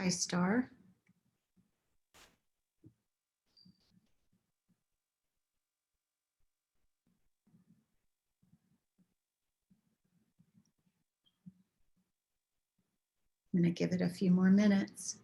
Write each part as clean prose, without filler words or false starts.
Hi, Star. I'm going to give it a few more minutes.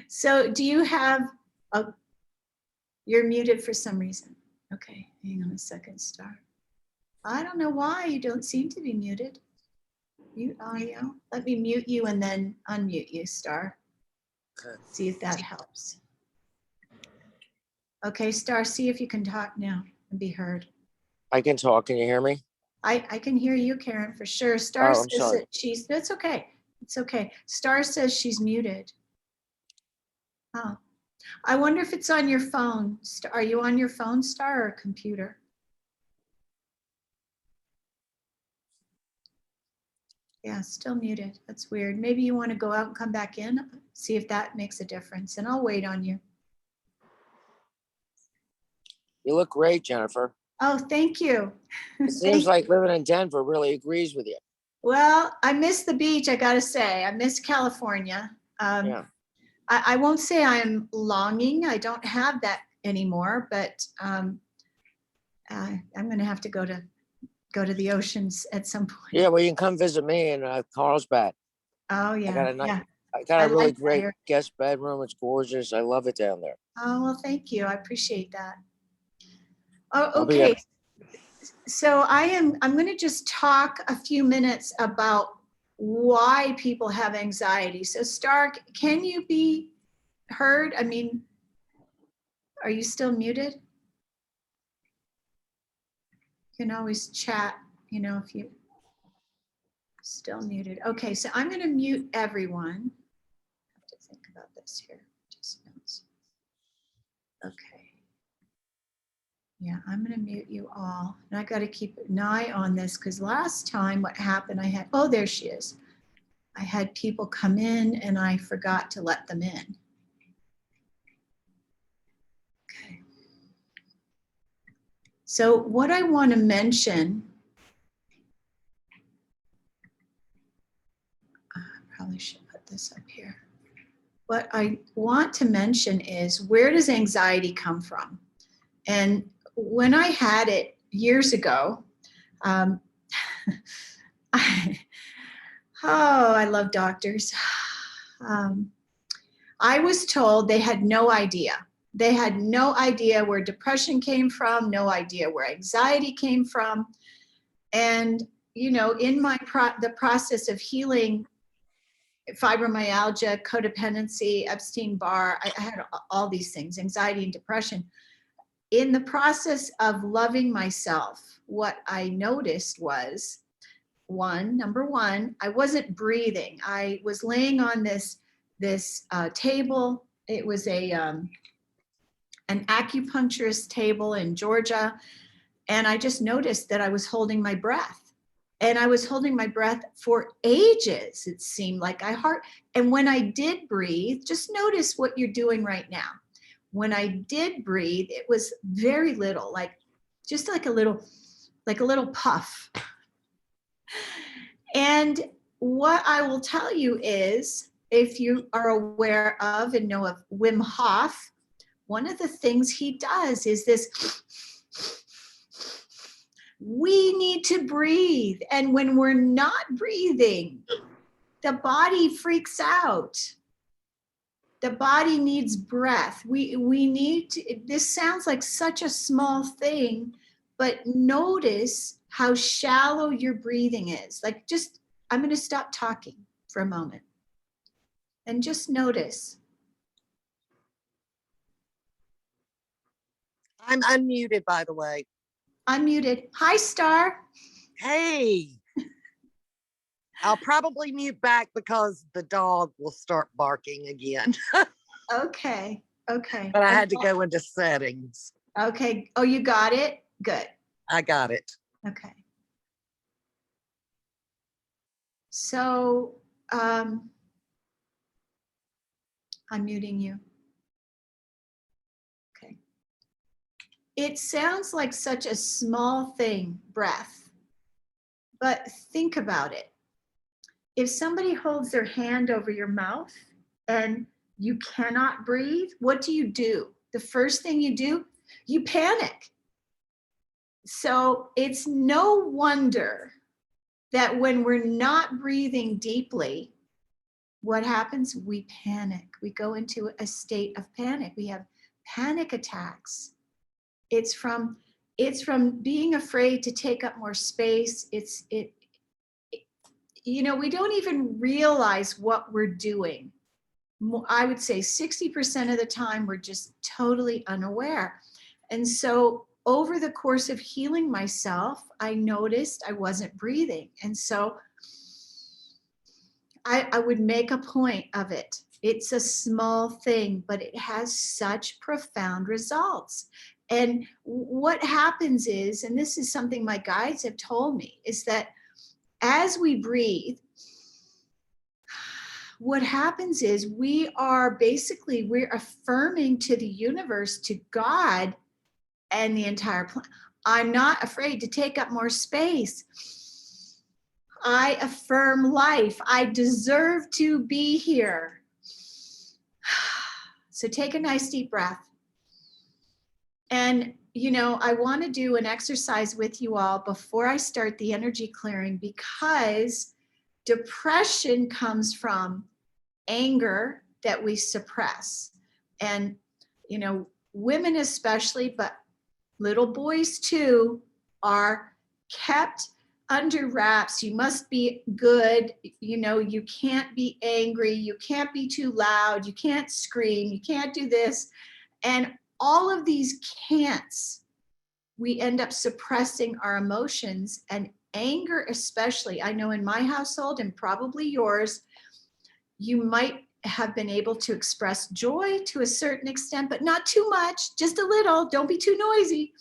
So do you have you're muted for some reason. Okay, hang on a second, Star. I don't know why you don't seem to be muted. Mute audio. Let me mute you and then unmute you, Star. Okay. See if that helps. Okay, Star, see if you can talk now and be heard. I can talk. Can you hear me? I can hear you, Karen, for sure. Star Oh, I'm says sorry. that she's, that's okay. It's okay. Star says she's muted. Oh, I wonder if it's on your phone. Are you on your phone, Star, or a computer? Yeah, still muted. That's weird. Maybe you want to go out and come back in, see if that makes a difference, and I'll wait on you. You look great, Jennifer. Oh, thank you. It seems like living in Denver really agrees with you. Well, I miss the beach, I gotta say. I miss California. Yeah. I won't say I'm longing. I don't have that anymore, but I'm gonna have to go to the oceans at some point. Yeah, well, you can come visit me in Carlsbad. Oh yeah, I got a really like great guest bedroom. It's gorgeous. I love it down there. Oh well, thank you. I appreciate that. Oh, I'll be okay. So I'm going to just talk a few minutes about why people have anxiety. So Stark, can you be heard? I mean, are you still muted? You can always chat, you know, if you still muted. Okay, so I'm going to mute everyone. I have to think about this here. Just notes. Okay. Yeah, I'm going to mute you all. And I got to keep an eye on this because last time what happened, I had, oh, there she is. I had people come in and I forgot to let them in. Okay. So what I want to mention, I probably should put this up here. What I want to mention is, where does anxiety come from? And when I had it years ago, I love doctors. I was told they had no idea. They had no idea where depression came from, no idea where anxiety came from. And, you know, in my the process of healing fibromyalgia, codependency, Epstein-Barr, I had all these things, anxiety and depression. In the process of loving myself, what I noticed was, number one, I wasn't breathing. I was laying on this table. It was an acupuncturist table in Georgia. And I just noticed that I was holding my breath. And I was holding my breath for ages, it seemed like. And when I did breathe, just notice what you're doing right now. When I did breathe, it was very little, just like a little puff. And what I will tell you is, if you are aware of and know of Wim Hof, one of the things he does is this. We need to breathe. And when we're not breathing, the body freaks out. The body needs breath. We need to, this sounds like such a small thing, but notice how shallow your breathing is. Like, just, I'm going to stop talking for a moment and just notice. I'm unmuted, by the way. Unmuted. Hi, Star. Hey. I'll probably mute back because the dog will start barking again. Okay. Okay. But I had to go into settings. Okay. Oh, you got it? Good. I got it. Okay. So I'm muting you. Okay. It sounds like such a small thing, breath, but think about it. If somebody holds their hand over your mouth and you cannot breathe, what do? The first thing you do, you panic. So it's no wonder that when we're not breathing deeply, what happens? We panic. We go into a state of panic. We have panic attacks. It's from being afraid to take up more space. You know, we don't even realize what we're doing. I would say 60% of the time we're just totally unaware. And so over the course of healing myself, I noticed I wasn't breathing. And so I would make a point of it. It's a small thing, but it has such profound results. And what happens is, and this is something my guides have told me, is that as we breathe, what happens is we're affirming to the universe, to God and the entire planet, I'm not afraid to take up more space. I affirm life. I deserve to be here. So take a nice deep breath. And, you know, I want to do an exercise with you all before I start the energy clearing, because depression comes from anger that we suppress. And, you know, women especially, but little boys too, are kept under wraps. You must be good. You know, you can't be angry. You can't be too loud. You can't scream. You can't do this. And all of these can'ts, we end up suppressing our emotions, and anger especially. I know in my household, and probably yours, you might have been able to express joy to a certain extent, but not too much, just a little. Don't be too noisy.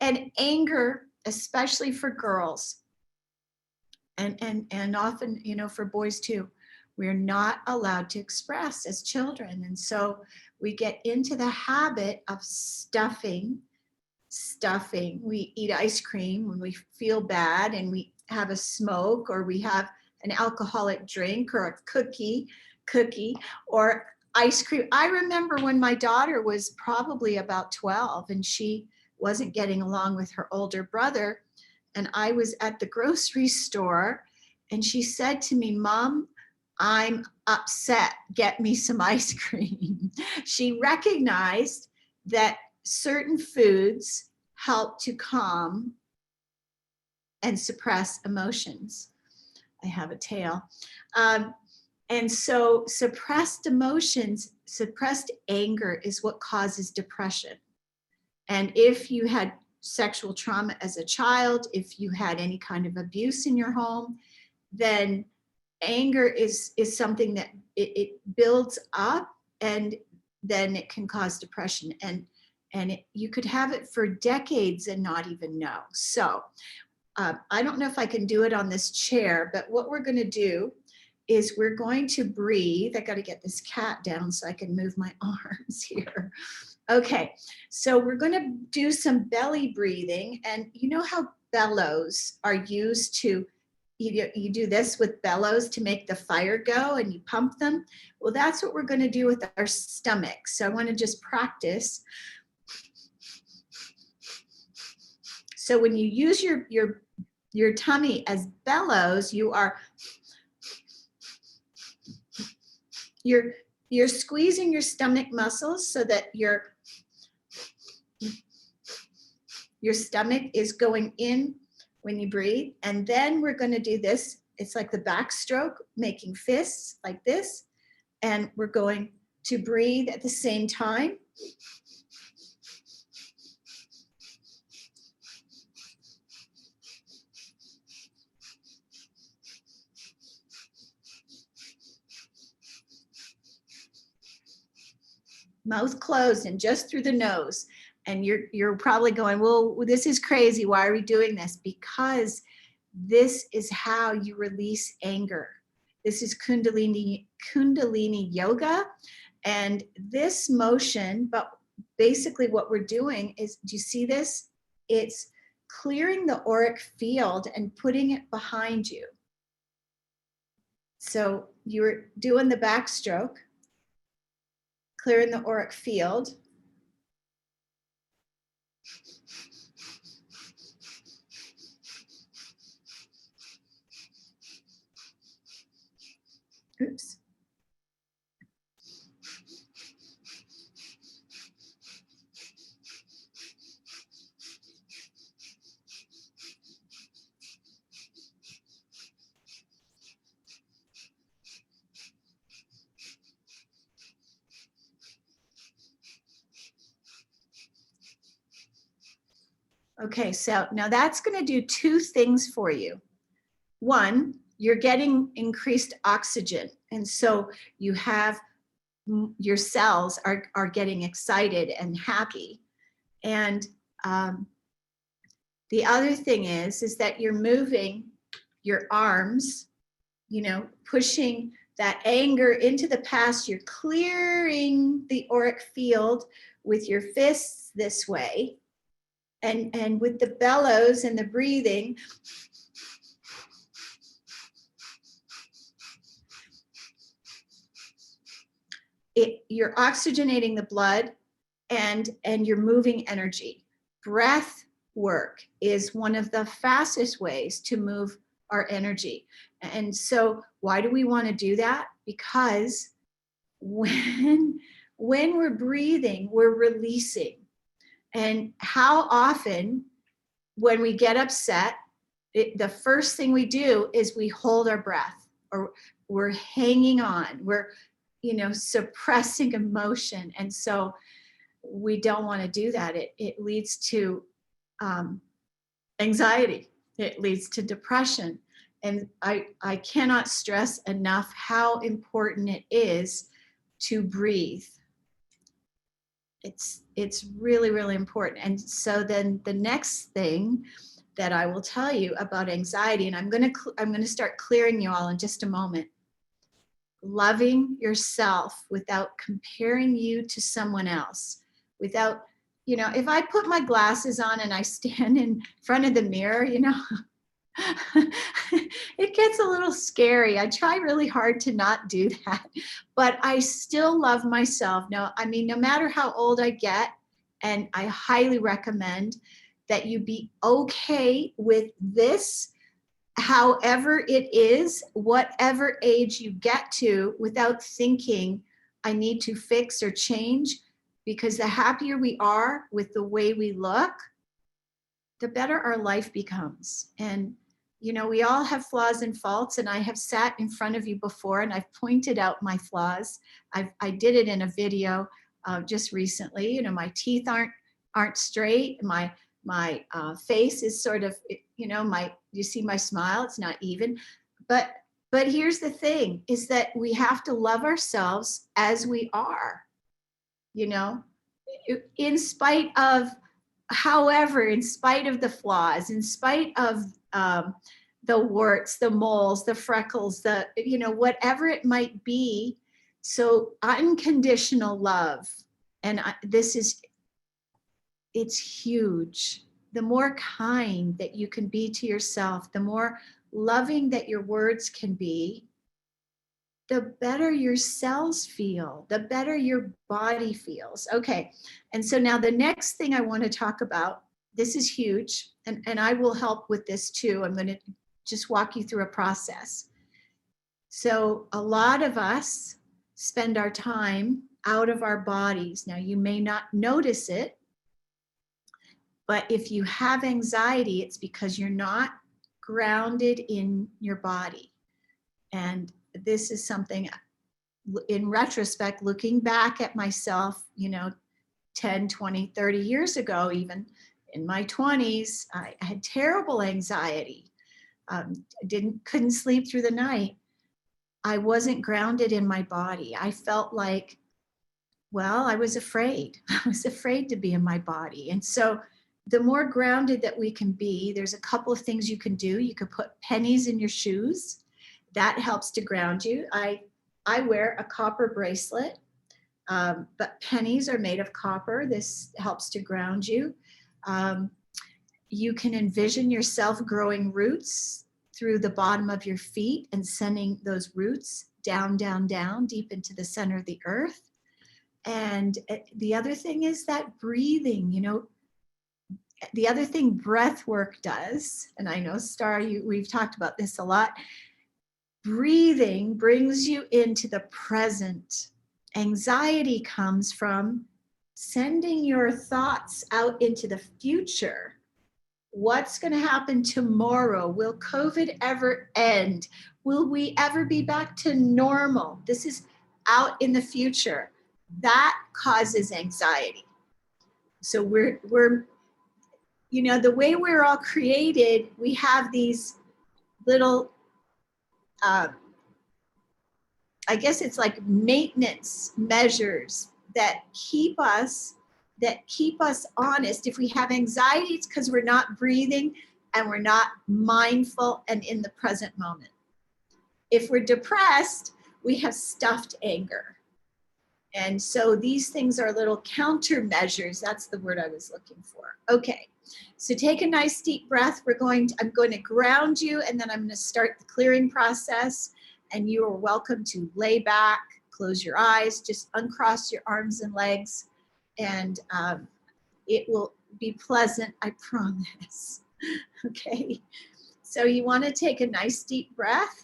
And anger, especially for girls, and often, you know, for boys too, we're not allowed to express as children. And so we get into the habit of stuffing. We eat ice cream when we feel bad, and we have a smoke, or we have an alcoholic drink, or a cookie, or ice cream. I remember when my daughter was probably about 12 and she wasn't getting along with her older brother, and I was at the grocery store, and she said to me, "Mom, I'm upset. Get me some ice cream." She recognized that certain foods help to calm and suppress emotions. I have a tail. And so suppressed emotions, suppressed anger is what causes depression. And if you had sexual trauma as a child, if you had any kind of abuse in your home, then anger is something that it builds up, and then it can cause depression. And you could have it for decades and not even know. So I don't know if I can do it on this chair, but what we're going to do is we're going to breathe. I got to get this cat down so I can move my arms here. Okay, so we're going to do some belly breathing. And you know how bellows are used to, you do this with bellows to make the fire go, and you pump them? Well, that's what we're going to do with our stomach. So I want to just practice. So when you use your tummy as bellows, you're squeezing your stomach muscles so that your stomach is going in when you breathe. And then we're going to do this. It's like the backstroke, making fists like this. And we're going to breathe at the same time. Mouth closed and just through the nose. And you're probably going, well, this is crazy. Why are we doing this? Because this is how you release anger. This is Kundalini yoga. And this motion, but basically what we're doing is, do you see this? It's clearing the auric field and putting it behind you. So you're doing the backstroke, clearing the auric field. Oops. Okay, so now that's going to do two things for you. One, you're getting increased oxygen. And so you have, your cells are getting excited and happy. And the other thing is that you're moving your arms, you know, pushing that anger into the past. You're clearing the auric field with your fists this way. And with the bellows and the breathing, you're oxygenating the blood and you're moving energy. Breath work is one of the fastest ways to move our energy. And so why do we want to do that? Because when we're breathing, we're releasing. And how often when we get upset, the first thing we do is we hold our breath, or we're hanging on, we're, you know, suppressing emotion. And so we don't want to do that. It leads to anxiety. It leads to depression. And I cannot stress enough how important it is to breathe. It's really, really important. And so then the next thing that I will tell you about anxiety, and I'm going to start clearing you all in just a moment. Loving yourself without comparing you to someone else, without, you know, if I put my glasses on and I stand in front of the mirror, you know, it gets a little scary. I try really hard to not do that, but I still love myself. No, I mean, no matter how old I get, and I highly recommend that you be okay with this, however it is, whatever age you get to, without thinking I need to fix or change, because the happier we are with the way we look, the better our life becomes. And, you know, we all have flaws and faults, and I have sat in front of you before and I've pointed out my flaws. I did it in a video just recently. You know, my teeth aren't straight. My face is sort of, you know, you see my smile, it's not even. But here's the thing, is that we have to love ourselves as we are, you know, in spite of, however, in spite of the flaws, in spite of the warts, the moles, the freckles, the, you know, whatever it might be. So unconditional love, and it's huge. The more kind that you can be to yourself, the more loving that your words can be, the better your cells feel, the better your body feels. Okay, and so now the next thing I want to talk about, this is huge, and I will help with this too. I'm going to just walk you through a process. So a lot of us spend our time out of our bodies. Now, you may not notice it, but if you have anxiety, it's because you're not grounded in your body. And this is something, in retrospect, looking back at myself, you know, 10, 20, 30 years ago, even in my 20s, I had terrible anxiety. Couldn't sleep through the night. I wasn't grounded in my body. I felt like, well, I was afraid. I was afraid to be in my body. And so the more grounded that we can be, there's a couple of things you can do. You could put pennies in your shoes. That helps to ground you. I wear a copper bracelet. But pennies are made of copper. This helps to ground you. You can envision yourself growing roots through the bottom of your feet and sending those roots down, down, down, deep into the center of the earth. And the other thing is that breathing, you know, the other thing breath work does, and I know Star, we've talked about this a lot, breathing brings you into the present. Anxiety comes from sending your thoughts out into the future. What's going to happen tomorrow? Will COVID ever end? Will we ever be back to normal? This is out in the future. That causes anxiety. So we're you know, the way we're all created, we have these little I guess it's like maintenance measures that keep us honest. If we have anxiety, it's because we're not breathing and we're not mindful and in the present moment. If we're depressed, we have stuffed anger. And so these things are little countermeasures. That's the word I was looking for. Okay, so take a nice deep breath. I'm going to ground you, and then I'm going to start the clearing process. And you are welcome to lay back, close your eyes, just uncross your arms and legs, and it will be pleasant, I promise. Okay, so you want to take a nice deep breath.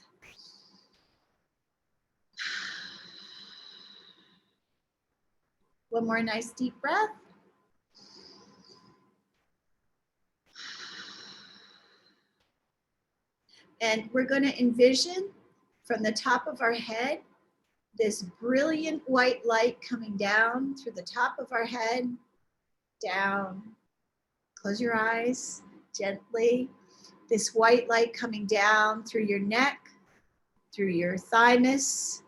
One more nice deep breath. And we're going to envision from the top of our head this brilliant white light coming down through the top of our head, down. Close your eyes gently. This white light coming down through your neck, through your thymus,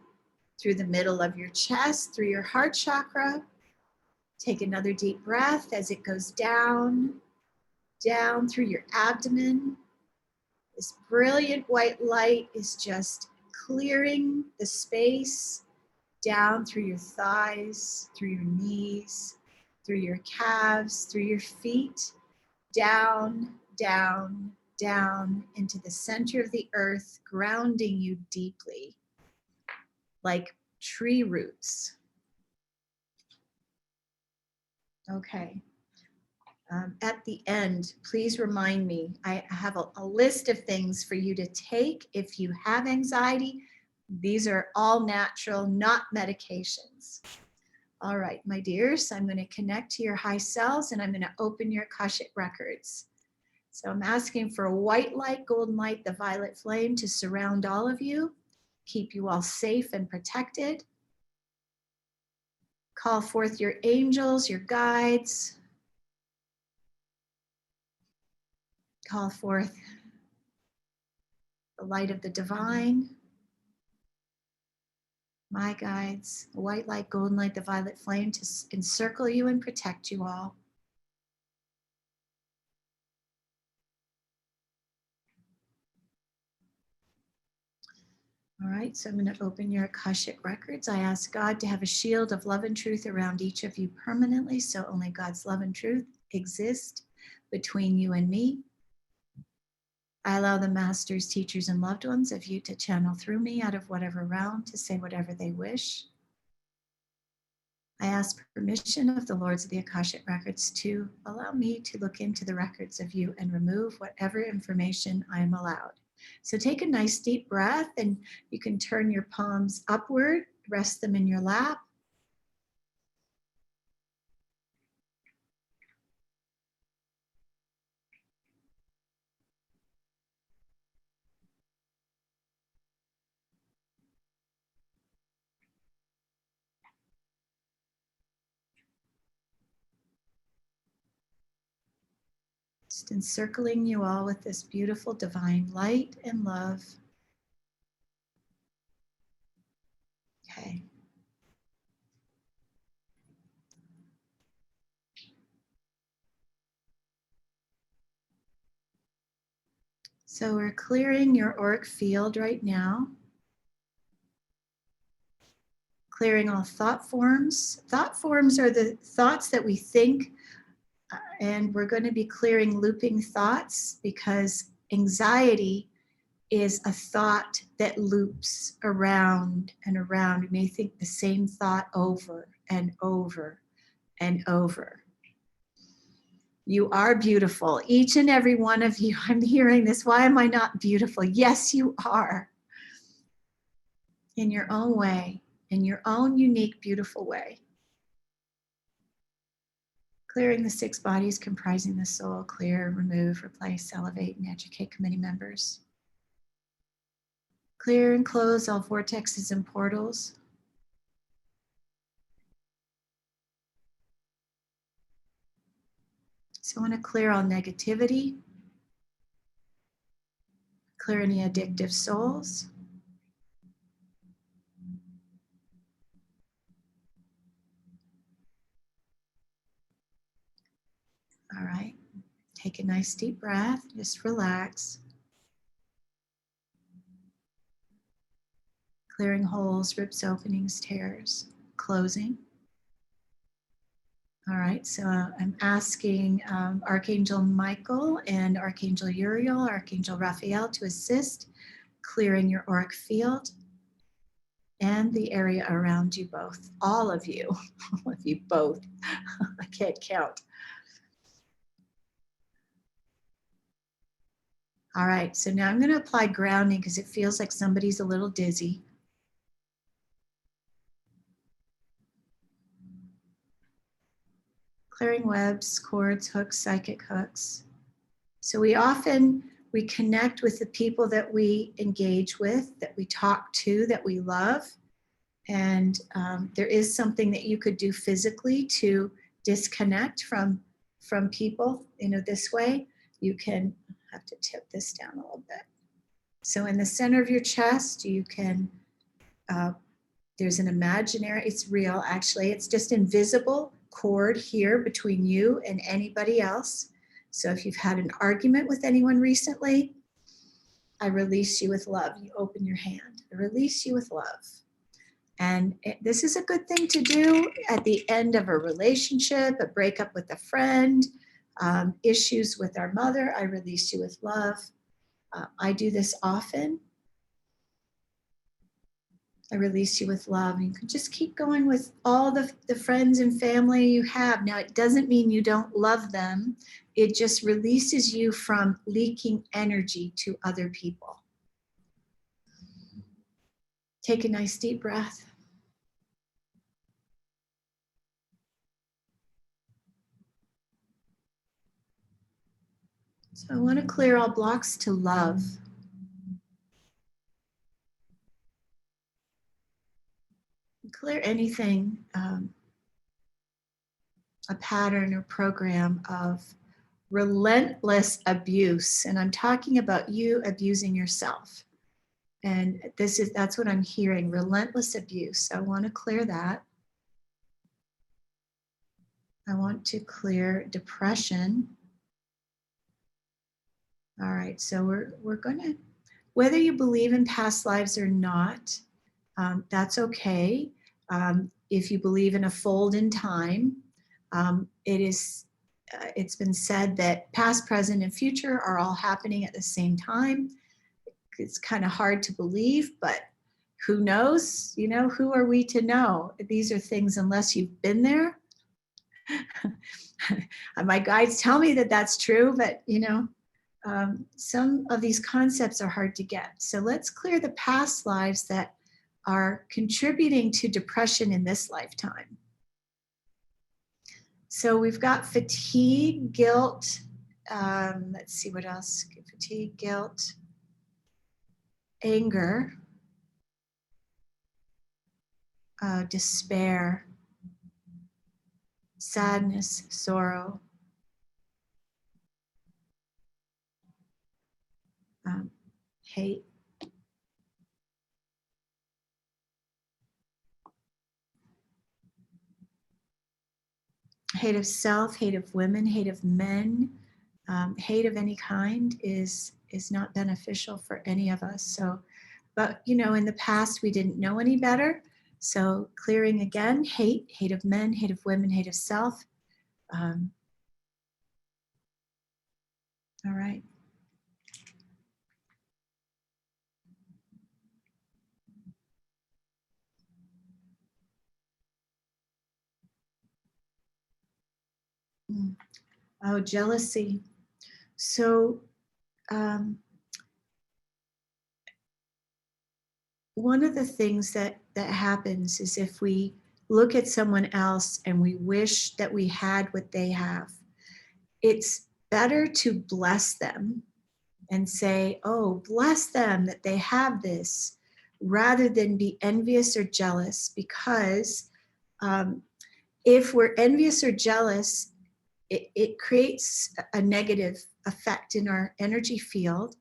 through the middle of your chest, through your heart chakra. Take another deep breath as it goes down, down through your abdomen. This brilliant white light is just clearing the space down through your thighs, through your knees, through your calves, through your feet, down, down, down into the center of the earth, grounding you deeply, like tree roots. Okay. At the end, please remind me, I have a list of things for you to take if you have anxiety. These are all natural, not medications. All right, my dears, I'm going to connect to your high selves and I'm going to open your Akashic records. So I'm asking for a white light, golden light, the violet flame to surround all of you, keep you all safe and protected. Call forth your angels, your guides. Call forth the light of the divine. My guides, the white light, golden light, the violet flame to encircle you and protect you all. All right, so I'm going to open your Akashic records. I ask God to have a shield of love and truth around each of you permanently, so only God's love and truth exist between you and me. I allow the masters, teachers, and loved ones of you to channel through me out of whatever realm to say whatever they wish. I ask permission of the Lords of the Akashic Records to allow me to look into the records of you and remove whatever information I am allowed. So take a nice deep breath and you can turn your palms upward, rest them in your lap. Just encircling you all with this beautiful divine light and love. Okay. So we're clearing your auric field right now. Clearing all thought forms. Thought forms are the thoughts that we think, and we're going to be clearing looping thoughts because anxiety is a thought that loops around and around. You may think the same thought over and over and over. You are beautiful. Each and every one of you. I'm hearing this. Why am I not beautiful? Yes, you are. In your own way, in your own unique, beautiful way. Clearing the 6 bodies comprising the soul. Clear, remove, replace, elevate, and educate committee members. Clear and close all vortexes and portals. So I want to clear all negativity. Clear any addictive souls. All right. Take a nice deep breath. Just relax. Clearing holes, rips, openings, tears, closing. All right, so I'm asking Archangel Michael and Archangel Uriel, Archangel Raphael to assist clearing your auric field and the area around you both. All of you both. I can't count. All right, so now I'm going to apply grounding because it feels like somebody's a little dizzy. Clearing webs, cords, hooks, psychic hooks. So we connect with the people that we engage with, that we talk to, that we love. And there is something that you could do physically to disconnect from people, this way. You can have to tip this down a little bit. So in the center of your chest, you can, there's an imaginary, it's real actually, it's just invisible cord here between you and anybody else. So if you've had an argument with anyone recently, I release you with love. You open your hand. I release you with love. And this is a good thing to do at the end of a relationship, a breakup with a friend, issues with our mother. I release you with love. I do this often. I release you with love. You can just keep going with all the friends and family you have. Now, it doesn't mean you don't love them. It just releases you from leaking energy to other people. Take a nice deep breath. So I want to clear all blocks to love. Clear anything, a pattern or program of relentless abuse. And I'm talking about you abusing yourself. And that's what I'm hearing, relentless abuse. So I want to clear that. I want to clear depression. All right, so we're going to, whether you believe in past lives or not, that's okay. If you believe in a fold in time, it's been said that past, present, and future are all happening at the same time. It's kind of hard to believe, but who knows? Who are we to know? These are things, unless you've been there. My guides tell me that that's true, but some of these concepts are hard to get. So let's clear the past lives that are contributing to depression in this lifetime. So we've got fatigue, guilt. Let's see what else. Fatigue, guilt, anger, despair, sadness, sorrow, hate. Hate of self, hate of women, hate of men, hate of any kind is not beneficial for any of us. So, but in the past we didn't know any better. So clearing again, hate, hate of men, hate of women, hate of self. All right. Oh, jealousy. So one of the things that happens is if we look at someone else and we wish that we had what they have, it's better to bless them and say, oh, bless them that they have this, rather than be envious or jealous, because if we're envious or jealous, it creates a negative effect in our energy field.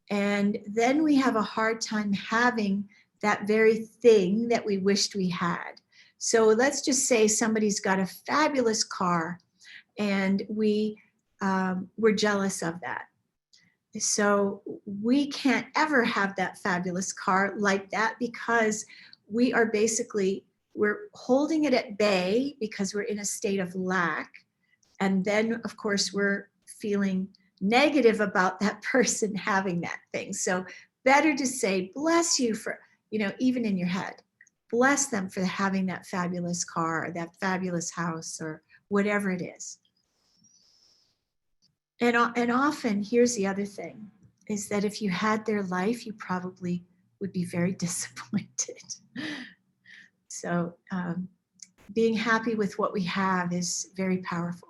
And then we have a hard time having that very thing that we wished we had. So let's just say somebody's got a fabulous car and we're jealous of that. So we can't ever have that fabulous car like that, because we are basically, we're holding it at bay because we're in a state of lack. And then, of course, we're feeling negative about that person having that thing. So better to say, bless you for, even in your head, bless them for having that fabulous car or that fabulous house or whatever it is. And often, here's the other thing, is that if you had their life, you probably would be very disappointed. So being happy with what we have is very powerful.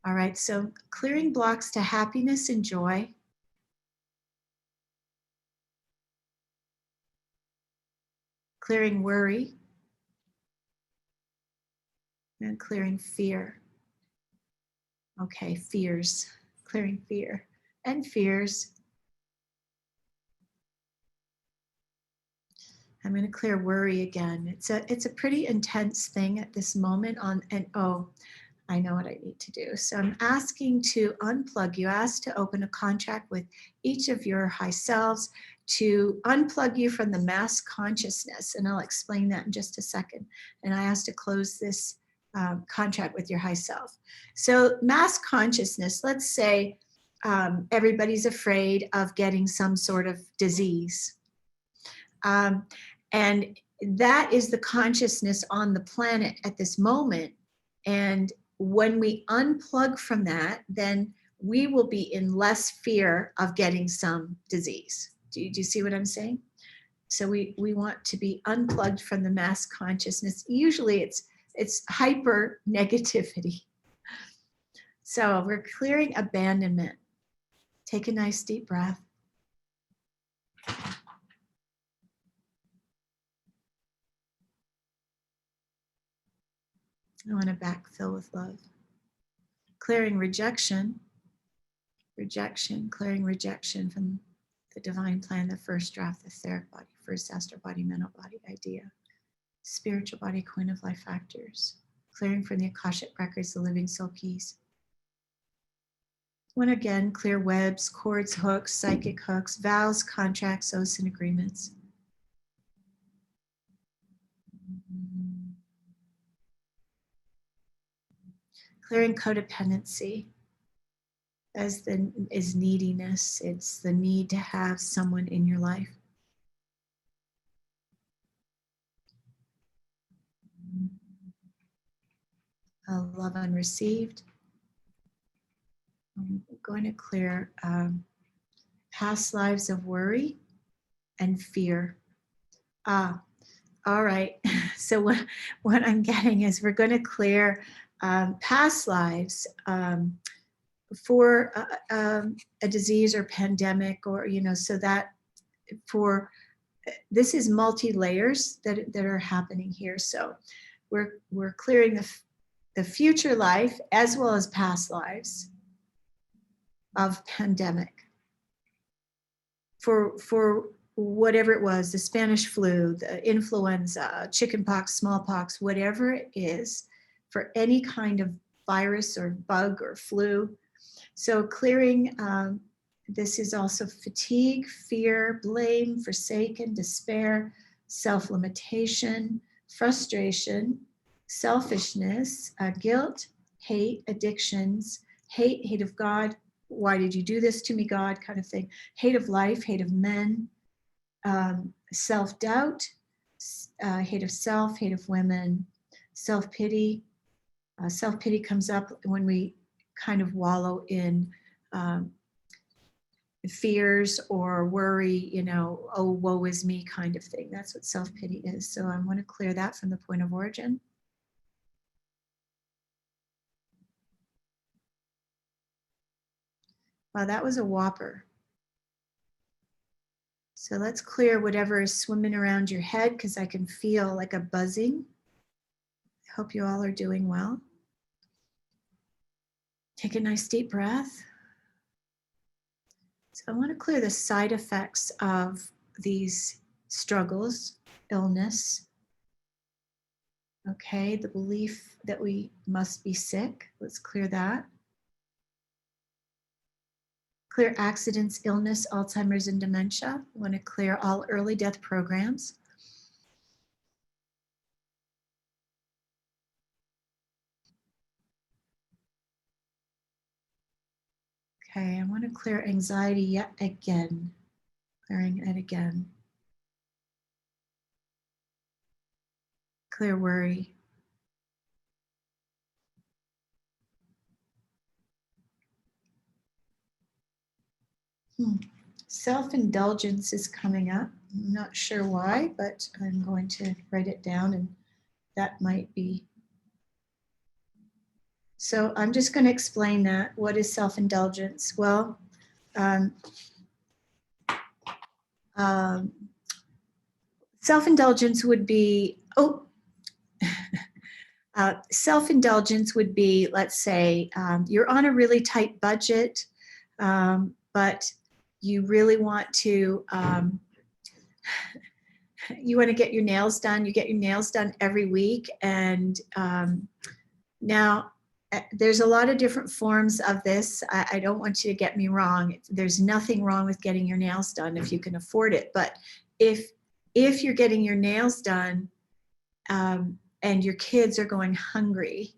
All right, so clearing blocks to happiness and joy. Clearing worry. And clearing fear. Okay, fears. Clearing fear and fears. I'm going to clear worry again. It's a pretty intense thing at this moment I know what I need to do. So I'm asking to unplug you. I ask to open a contract with each of your high selves to unplug you from the mass consciousness. And I'll explain that in just a second. And I ask to close this contract with your high self. So mass consciousness, let's say everybody's afraid of getting some sort of disease. And that is the consciousness on the planet at this moment. And when we unplug from that, then we will be in less fear of getting some disease. Do you see what I'm saying? So we want to be unplugged from the mass consciousness. Usually it's hyper negativity. So we're clearing abandonment. Take a nice deep breath. I want to backfill with love. Clearing rejection, clearing rejection from the divine plan, the first draft, the etheric body, first astral body, mental body, idea, spiritual body, queen of life factors, clearing from the Akashic records, the living soul keys. When again, clear webs, cords, hooks, psychic hooks, vows, contracts, oaths, and agreements. Clearing codependency is neediness. It's the need to have someone in your life. Love unreceived. I'm going to clear past lives of worry and fear. All right. So what I'm getting is we're going to clear past lives for a disease or pandemic, or so that this is multi-layers that are happening here. So we're clearing the future life as well as past lives of pandemic for whatever it was, the Spanish flu, the influenza, chickenpox, smallpox, whatever it is, for any kind of virus or bug or flu. So clearing, this is also fatigue, fear, blame, forsaken, despair, self-limitation, frustration, selfishness, guilt, hate, addictions, hate of God. Why did you do this to me, God? Kind of thing. Hate of life, hate of men, self-doubt, hate of self, hate of women, self-pity. Self-pity comes up when we kind of wallow in fears or worry, you know, oh, woe is me kind of thing. That's what self-pity is. So I want to clear that from the point of origin. Wow, that was a whopper. So let's clear whatever is swimming around your head, because I can feel like a buzzing. I hope you all are doing well. Take a nice deep breath. So I want to clear the side effects of these struggles, illness. Okay, the belief that we must be sick. Let's clear that. Clear accidents, illness, Alzheimer's, and dementia. I want to clear all early death programs. Okay, I want to clear anxiety yet again. Clearing it again. Clear worry. Self-indulgence is coming up. I'm not sure why, but I'm going to write it down, and that might be. So I'm just going to explain that. What is self-indulgence? Well, self-indulgence would be, self-indulgence would be, let's say, you're on a really tight budget, but you really want to, you want to get your nails done. You get your nails done every week. And now there's a lot of different forms of this. I don't want you to get me wrong. There's nothing wrong with getting your nails done if you can afford it. But if you're getting your nails done and your kids are going hungry,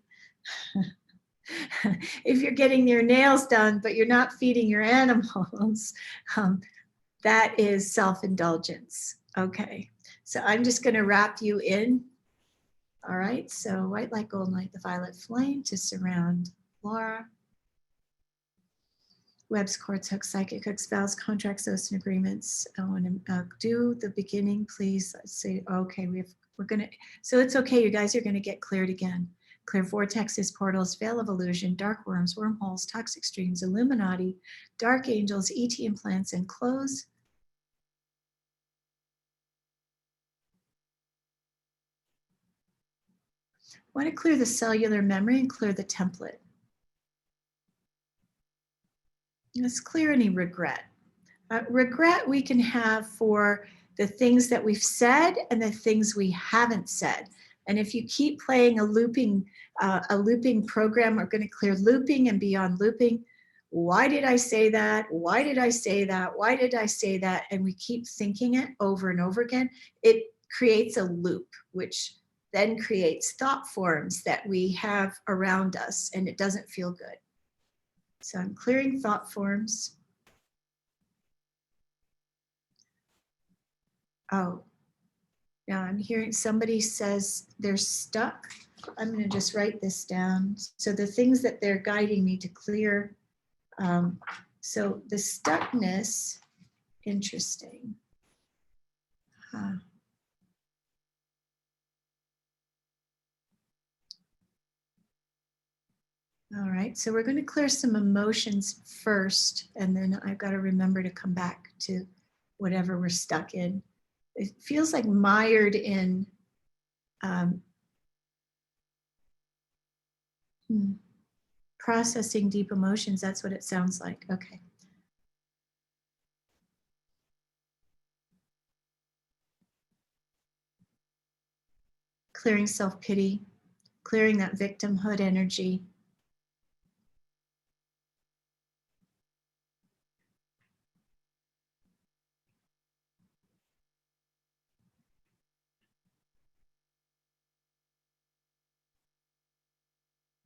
if you're getting your nails done but you're not feeding your animals, that is self-indulgence. Okay, so I'm just going to wrap you in. All right, so white light, golden light, the violet flame to surround Laura. Webs, courts, hooks, psychic hooks, vows, contracts, oaths, and agreements. I want to do the beginning, please. Let's say, okay, we're gonna, so it's okay, you guys are gonna get cleared again. Clear vortexes, portals, veil of illusion, dark worms, wormholes, toxic streams, Illuminati, dark angels, ET implants, and close. I want to clear the cellular memory and clear the template. Let's clear any regret. Regret we can have for the things that we've said and the things we haven't said. And if you keep playing a looping program, we're going to clear looping and beyond looping. Why did I say that? Why did I say that? Why did I say that? And we keep thinking it over and over again. It creates a loop, which then creates thought forms that we have around us, and it doesn't feel good. So I'm clearing thought forms. Oh, now I'm hearing somebody says they're stuck. I'm going to just write this down. So the things that they're guiding me to clear. So the stuckness, interesting. Huh. All right, so we're going to clear some emotions first, and then I've got to remember to come back to whatever we're stuck in. It feels like mired in processing deep emotions. That's what it sounds like. Okay. Clearing self-pity, clearing that victimhood energy.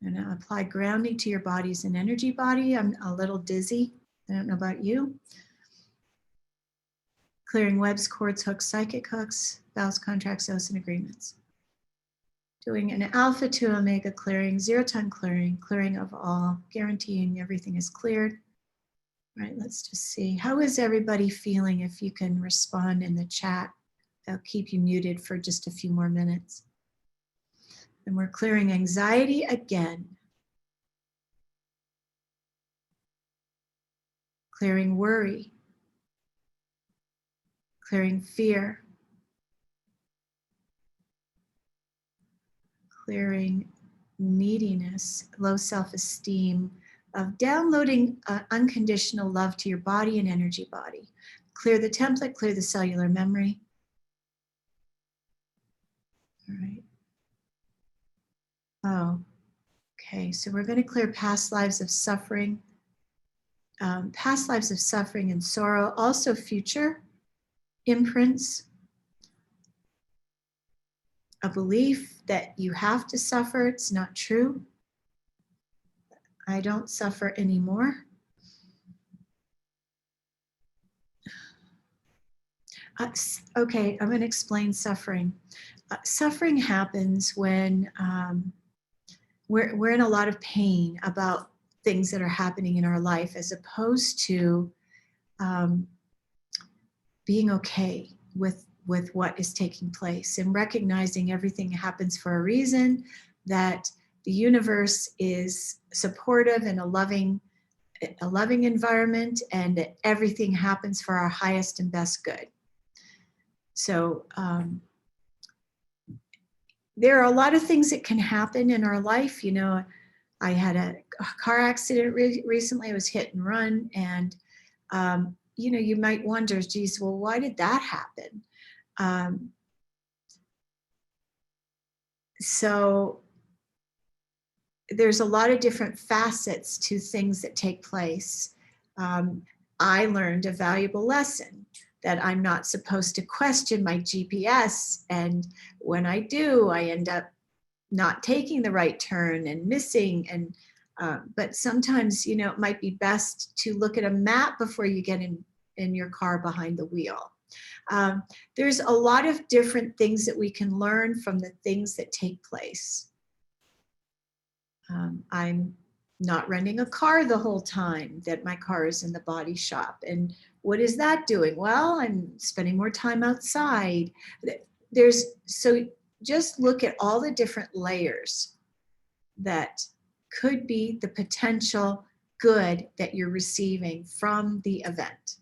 And apply grounding to your bodies and energy body. I'm a little dizzy. I don't know about you. Clearing webs, cords, hooks, psychic hooks, vows, contracts, oaths, and agreements. Doing an alpha to omega clearing, 0-ton clearing, clearing of all, guaranteeing everything is cleared. All right, let's just see. How is everybody feeling? If you can respond in the chat, I'll keep you muted for just a few more minutes. And we're clearing anxiety again. Clearing worry. Clearing fear. Clearing neediness, low self-esteem, of downloading unconditional love to your body and energy body. Clear the template, clear the cellular memory. All right. Oh, okay. So we're going to clear past lives of suffering, and sorrow, also future imprints, a belief that you have to suffer. It's not true. I don't suffer anymore. Okay, I'm going to explain suffering. Suffering happens when we're in a lot of pain about things that are happening in our life, as opposed to being okay with what is taking place and recognizing everything happens for a reason, that the universe is supportive and a loving environment, and that everything happens for our highest and best good. So there are a lot of things that can happen in our life. You know, I had a car accident recently. I was hit and run, and you know, you might wonder, geez, well, why did that happen? So there's a lot of different facets to things that take place. I learned a valuable lesson that I'm not supposed to question my GPS. And when I do, I end up not taking the right turn and missing. And but sometimes, you know, it might be best to look at a map before you get in your car behind the wheel. There's a lot of different things that we can learn from the things that take place. I'm not renting a car the whole time that my car is in the body shop. And what is that doing? Well, I'm spending more time outside. So just look at all the different layers that could be the potential good that you're receiving from the event.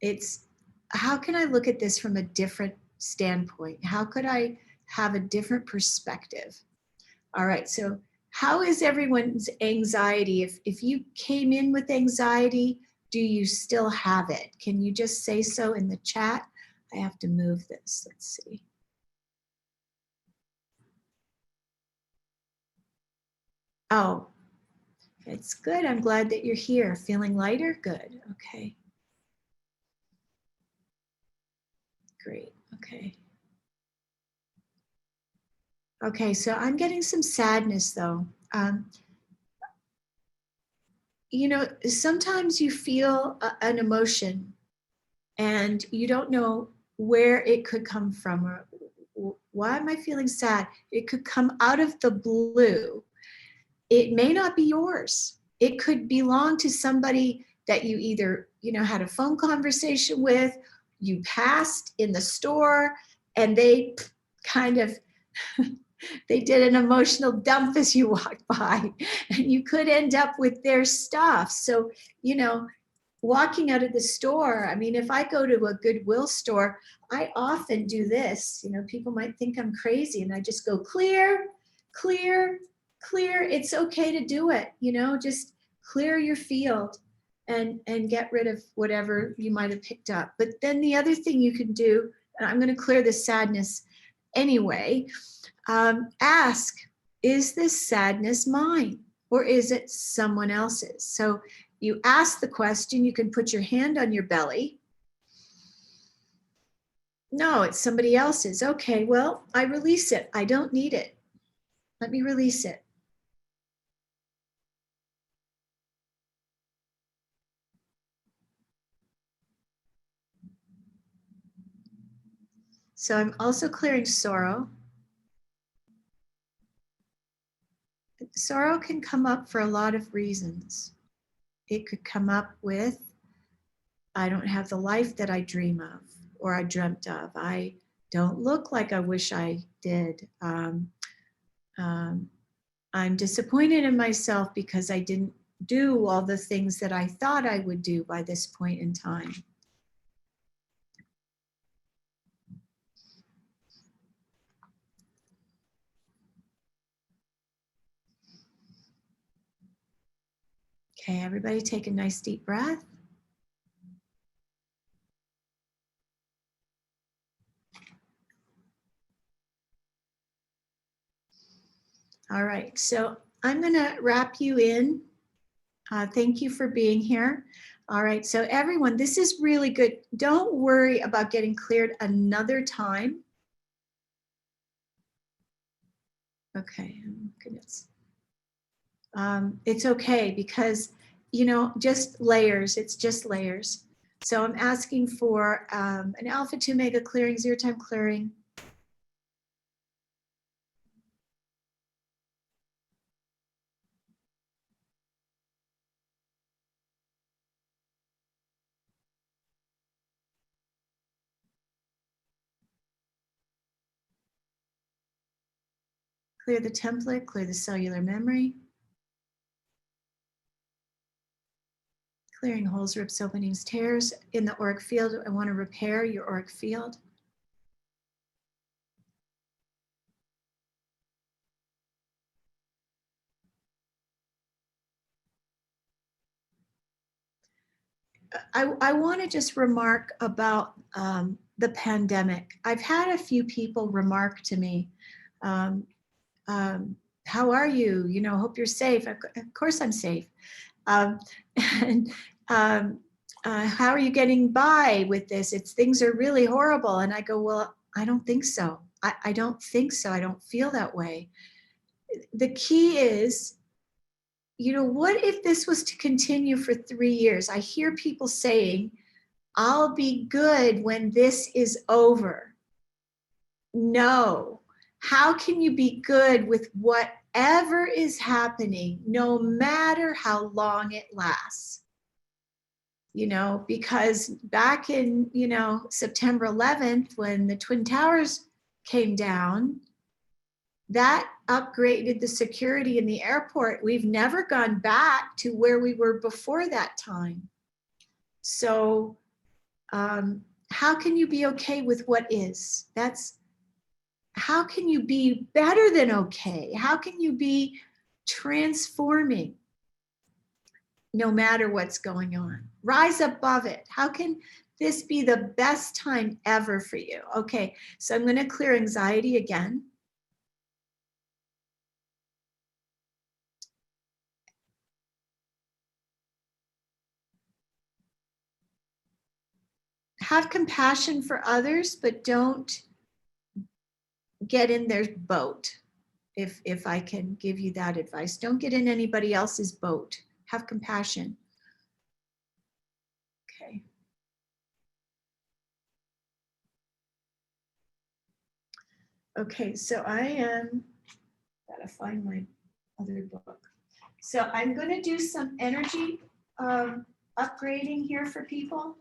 It's, how can I look at this from a different standpoint? How could I have a different perspective? All right, so how is everyone's anxiety? If you came in with anxiety, do you still have it? Can you just say so in the chat? I have to move this, let's see. Oh, it's good. I'm glad that you're here. Feeling lighter? Good, okay. Great, okay. Okay, so I'm getting some sadness though. You know, sometimes you feel an emotion and you don't know where it could come from, or why am I feeling sad? It could come out of the blue. It may not be yours. It could belong to somebody that you either, you know, had a phone conversation with, you passed in the store, and they kind of they did an emotional dump as you walked by, and you could end up with their stuff. So, you know, walking out of the store, I mean, if I go to a Goodwill store, I often do this. You know, people might think I'm crazy, and I just go clear, clear, clear. It's okay to do it. You know, just clear your field and get rid of whatever you might have picked up. But then the other thing you can do, and I'm going to clear the sadness anyway, ask, is this sadness mine or is it someone else's? So you ask the question, you can put your hand on your belly. No, it's somebody else's. Okay, well, I release it. I don't need it. Let me release it. So I'm also clearing sorrow. Sorrow can come up for a lot of reasons. It could come up with, I don't have the life that I dream of or I dreamt of. I don't look like I wish I did. I'm disappointed in myself because I didn't do all the things that I thought I would do by this point in time. Okay, everybody take a nice deep breath. All right, so I'm gonna wrap you in. Thank you for being here. All right, so everyone, this is really good. Don't worry about getting cleared another time. Okay, goodness. It's okay because, you know, just layers, it's just layers. So I'm asking for an alpha 2 mega clearing, 0 time clearing. Clear the template, clear the cellular memory. Clearing holes, rips, openings, tears in the auric field. I want to repair your auric field. I want to just remark about the pandemic. I've had a few people remark to me, how are you? You know, hope you're safe. Of course I'm safe. And how are you getting by with this? Things are really horrible. And I go, well, I don't think so. I don't think so. I don't feel that way. The key is, you know, what if this was to continue for 3 years? I hear people saying, I'll be good when this is over. No. How can you be good with whatever is happening, no matter how long it lasts? You know, because back in, you know, September 11th, when the Twin Towers came down, that upgraded the security in the airport. We've never gone back to where we were before that time. So how can you be okay with what is? How can you be better than okay? How can you be transforming no matter what's going on? Rise above it. How can this be the best time ever for you? Okay, so I'm going to clear anxiety again. Have compassion for others, but don't get in their boat. If I can give you that advice, don't get in anybody else's boat. Have compassion. Okay. Okay, so gotta find my other book. So I'm gonna do some energy upgrading here for people.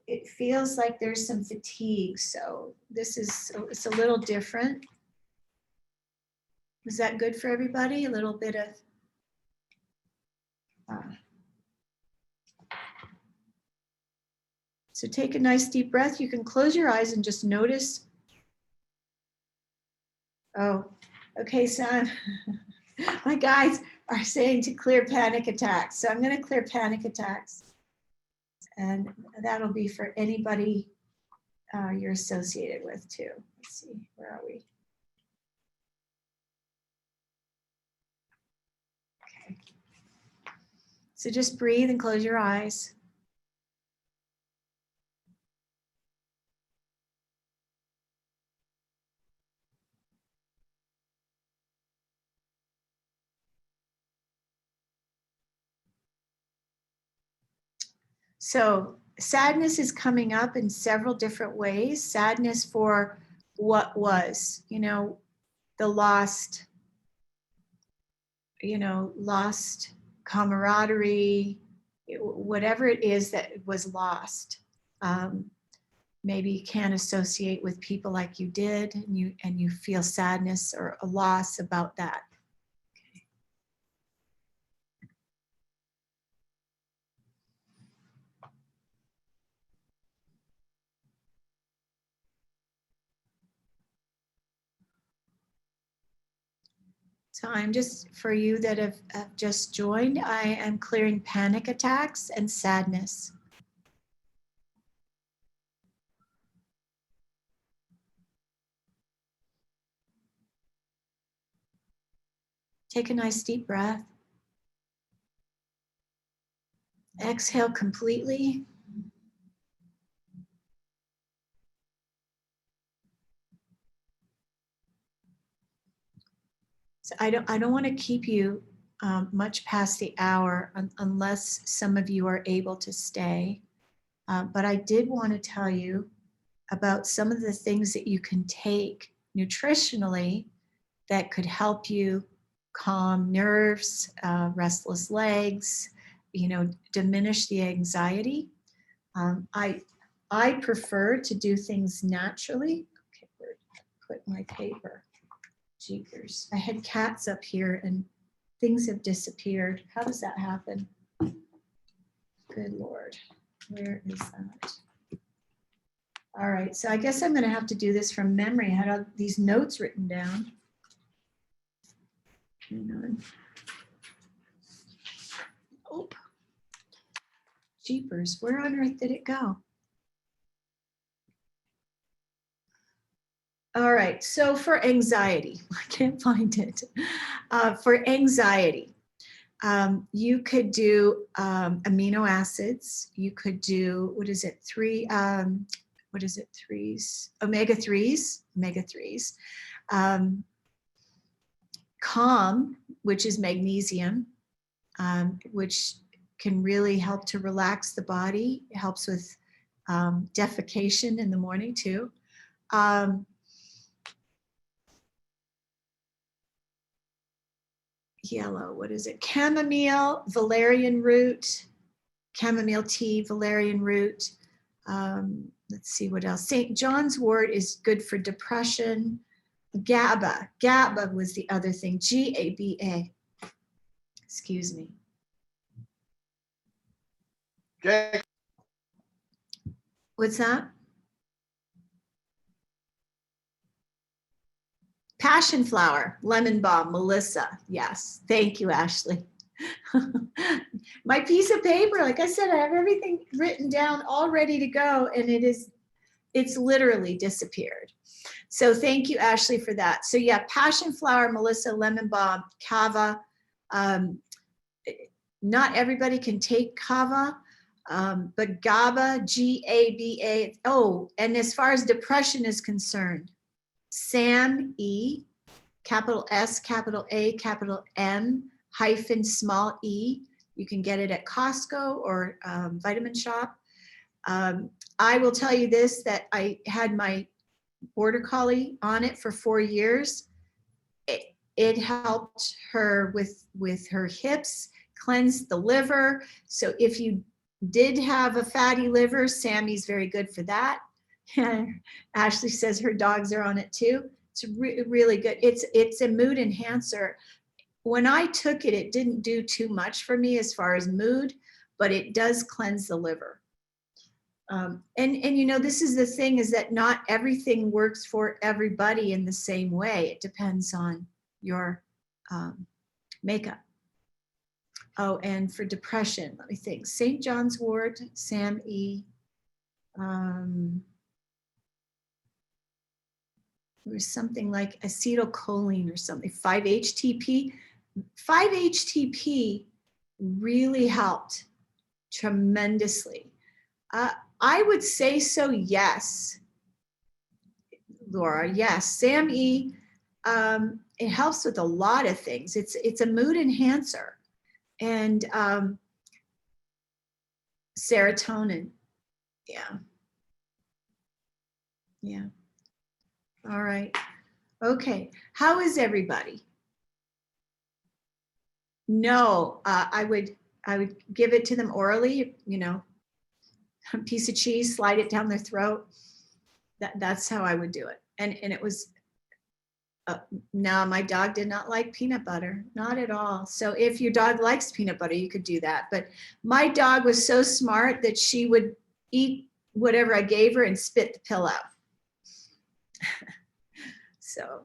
It feels like there's some fatigue, so it's a little different. Is that good for everybody? A little bit of so take a nice deep breath. You can close your eyes and just notice. Oh, okay, so my guides are saying to clear panic attacks. So I'm going to clear panic attacks. And that'll be for anybody you're associated with too. Let's see, where are we? Okay. So just breathe and close your eyes. So sadness is coming up in several different ways. Sadness for what was, the lost, lost camaraderie, whatever it is that was lost. Maybe you can't associate with people like you did, and you feel sadness or a loss about that. So I'm just, for you that have just joined, I am clearing panic attacks and sadness. Take a nice deep breath. Exhale completely. So I don't want to keep you much past the hour unless some of you are able to stay. But I did want to tell you about some of the things that you can take nutritionally that could help you calm nerves, restless legs, diminish the anxiety. I prefer to do things naturally. Okay, where did I put my paper? Jeepers. I had cats up here and things have disappeared. How does that happen? Good Lord. Where is that? All right, so I guess I'm going to have to do this from memory. I had all these notes written down. Hang on. Oh, jeepers, where on earth did it go? All right, so for anxiety, I can't find it. For anxiety, you could do amino acids. You could do, omega-3s. Calm, which is magnesium, which can really help to relax the body. It helps with defecation in the morning too. Yellow, what is it? Chamomile, valerian root, chamomile tea, valerian root. Let's see what else. St. John's wort is good for depression. GABA was the other thing. GABA. Excuse me. Okay. What's that? Passion flower, lemon balm, Melissa. Yes, thank you, Ashley. My piece of paper, like I said, I have everything written down, all ready to go, and it's literally disappeared. So thank you, Ashley, for that. So yeah, passion flower, Melissa, lemon balm, kava. Not everybody can take kava, but GABA, GABA. Oh, and as far as depression is concerned, SAM, capital S, capital A, capital M, hyphen small e. You can get it at Costco or Vitamin Shop. I will tell you this, that I had my Border Collie on it for 4 years. It helped her with her hips, cleansed the liver. So if you did have a fatty liver, Sammy's very good for that. Ashley says her dogs are on it too. It's really good. It's a mood enhancer. When I took it, it didn't do too much for me as far as mood, but it does cleanse the liver. And this is the thing, is that not everything works for everybody in the same way. It depends on your makeup. Oh, and for depression, let me think. St. John's wort, SAM. There was something like acetylcholine or something, 5-HTP. 5-HTP really helped tremendously. I would say so, yes. Laura, yes. SAM, it helps with a lot of things. It's a mood enhancer. And serotonin. Yeah. Yeah. All right. Okay. How is everybody? No, I would give it to them orally, you know, a piece of cheese, slide it down their throat. That's how I would do it. And it was, no, my dog did not like peanut butter, not at all. So if your dog likes peanut butter, you could do that. But my dog was so smart that she would eat whatever I gave her and spit the pill out. So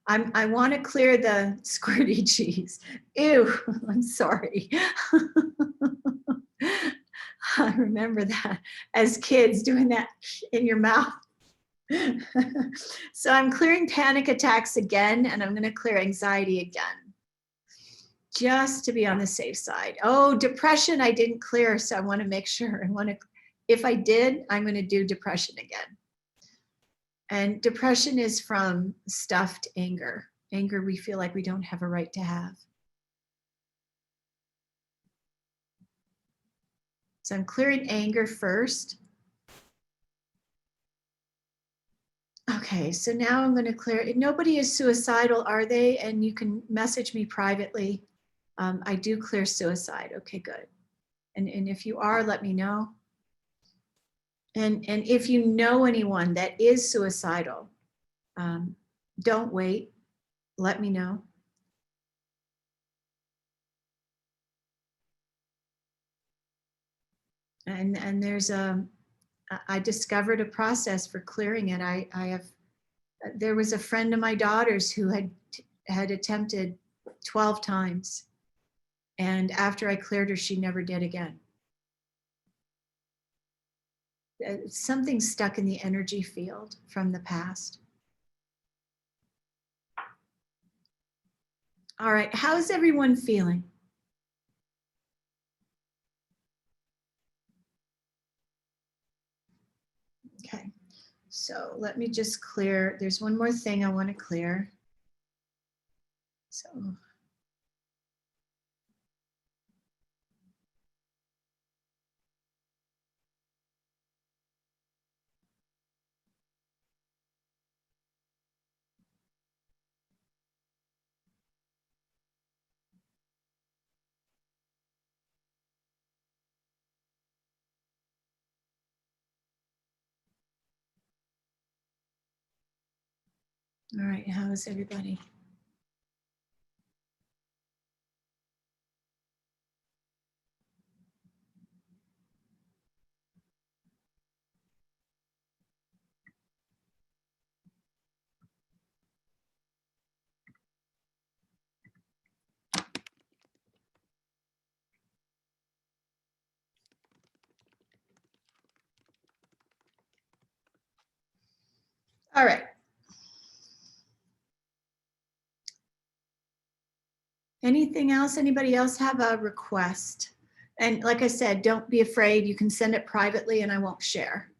I want to clear the squirty cheese. Ew, I'm sorry. I remember that as kids doing that in your mouth. So I'm clearing panic attacks again, and I'm going to clear anxiety again, just to be on the safe side. Oh, depression I didn't clear, so I want to make sure. If I did, I'm going to do depression again. And depression is from stuffed anger. Anger we feel like we don't have a right to have. So I'm clearing anger first. Okay, so now I'm going to clear. Nobody is suicidal, are they? And you can message me privately. I do clear suicide. Okay, good. And if you are, let me know. And if you know anyone that is suicidal, don't wait. Let me know. And there's I discovered a process for clearing it. There was a friend of my daughter's who had attempted 12 times. And after I cleared her, she never did again. Something stuck in the energy field from the past. All right, how's everyone feeling? Okay, so let me just clear. There's one more thing I want to clear. So. All right, how is everybody? All right. Anything else? Anybody else have a request? And like I said, don't be afraid. You can send it privately and I won't share.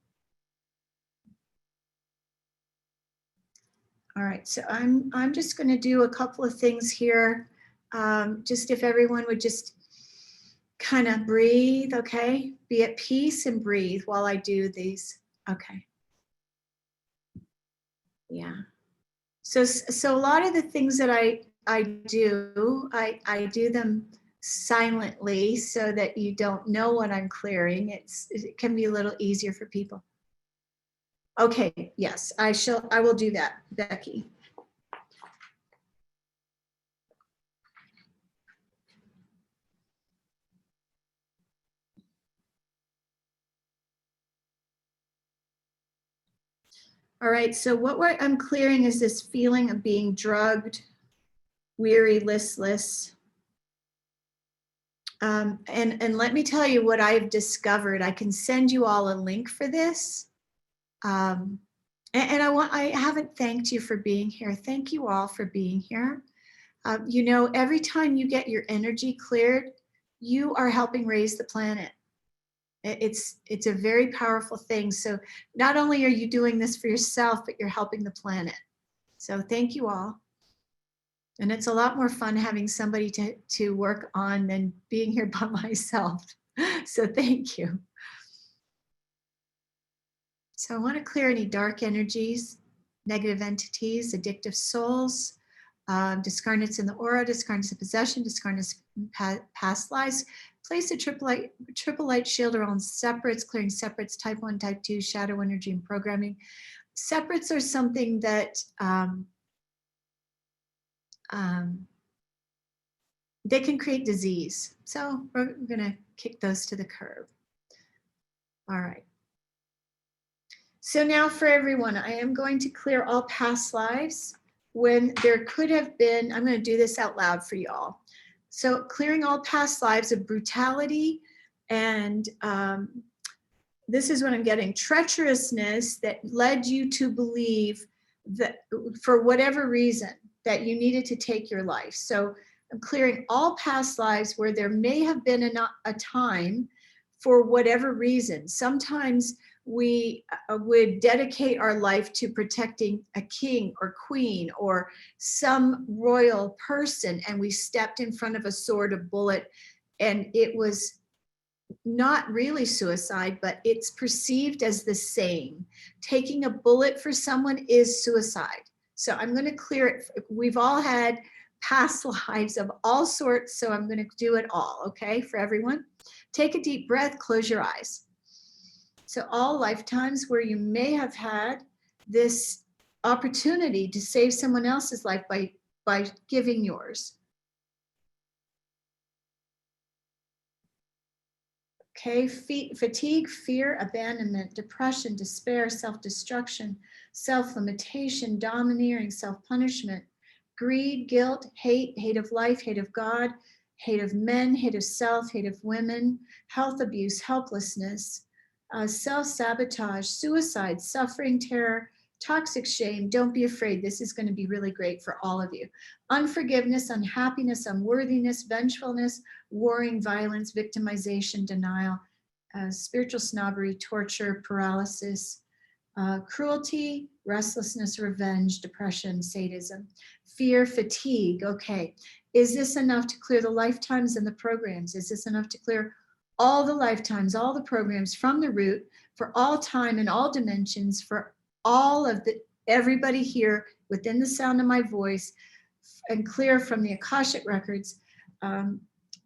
All right, so I'm just going to do a couple of things here. Just if everyone would just kind of breathe, okay? Be at peace and breathe while I do these. Okay. Yeah. So a lot of the things that I do, I do them silently so that you don't know what I'm clearing. It can be a little easier for people. Okay, yes, I will do that, Becky. All right, so what I'm clearing is this feeling of being drugged, weary, listless. And let me tell you what I've discovered. I can send you all a link for this. And I haven't thanked you for being here. Thank you all for being here. You know, every time you get your energy cleared, you are helping raise the planet. It's a very powerful thing. So not only are you doing this for yourself, but you're helping the planet. So thank you all. And it's a lot more fun having somebody to work on than being here by myself. So thank you. So I want to clear any dark energies, negative entities, addictive souls, discarnates in the aura, discarnates in possession, discarnates in past lives. Place a triple light shield around separates, clearing separates, type 1, type 2, shadow energy and programming. Separates are something that they can create disease. So we're going to kick those to the curb. All right. So now for everyone, I am going to clear all past lives when there could have been, I'm going to do this out loud for y'all. So clearing all past lives of brutality and this is what I'm getting, treacherousness that led you to believe that for whatever reason that you needed to take your life. So I'm clearing all past lives where there may have been a time for whatever reason. Sometimes we would dedicate our life to protecting a king or queen or some royal person, and we stepped in front of a sword, a bullet, and it was not really suicide, but it's perceived as the same. Taking a bullet for someone is suicide. So I'm going to clear it. We've all had past lives of all sorts, so I'm going to do it all, okay, for everyone. Take a deep breath, close your eyes. So all lifetimes where you may have had this opportunity to save someone else's life by giving yours. Okay, fatigue, fear, abandonment, depression, despair, self-destruction, self-limitation, domineering, self-punishment, greed, guilt, hate of life, hate of God, hate of men, hate of self, hate of women, health abuse, helplessness, self-sabotage, suicide, suffering, terror, toxic shame. Don't be afraid. This is going to be really great for all of you. Unforgiveness, unhappiness, unworthiness, vengefulness, warring, violence, victimization, denial, spiritual snobbery, torture, paralysis, cruelty, restlessness, revenge, depression, sadism, fear, fatigue. Okay, is this enough to clear the lifetimes and the programs? Is this enough to clear all the lifetimes, all the programs from the root for all time and all dimensions, for all of everybody here within the sound of my voice, and clear from the Akashic records and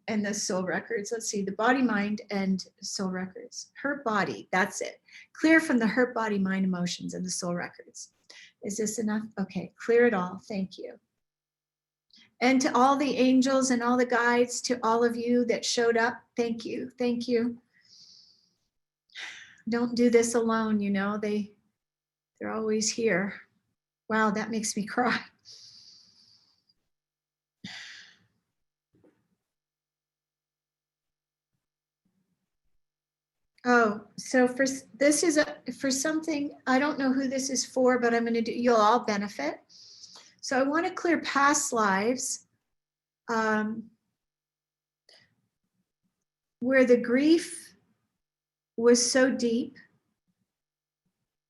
the soul records. Let's see, the body, mind, and soul records. Hurt body, that's it. Clear from the hurt body, mind, emotions, and the soul records. Is this enough? Okay, clear it all. Thank you. And to all the angels and all the guides, to all of you that showed up, thank you. Thank you. Don't do this alone, you know, they're always here. Wow, that makes me cry. Oh, so this is for something, I don't know who this is for, but I'm going to do, you'll all benefit. So I want to clear past lives where the grief was so deep.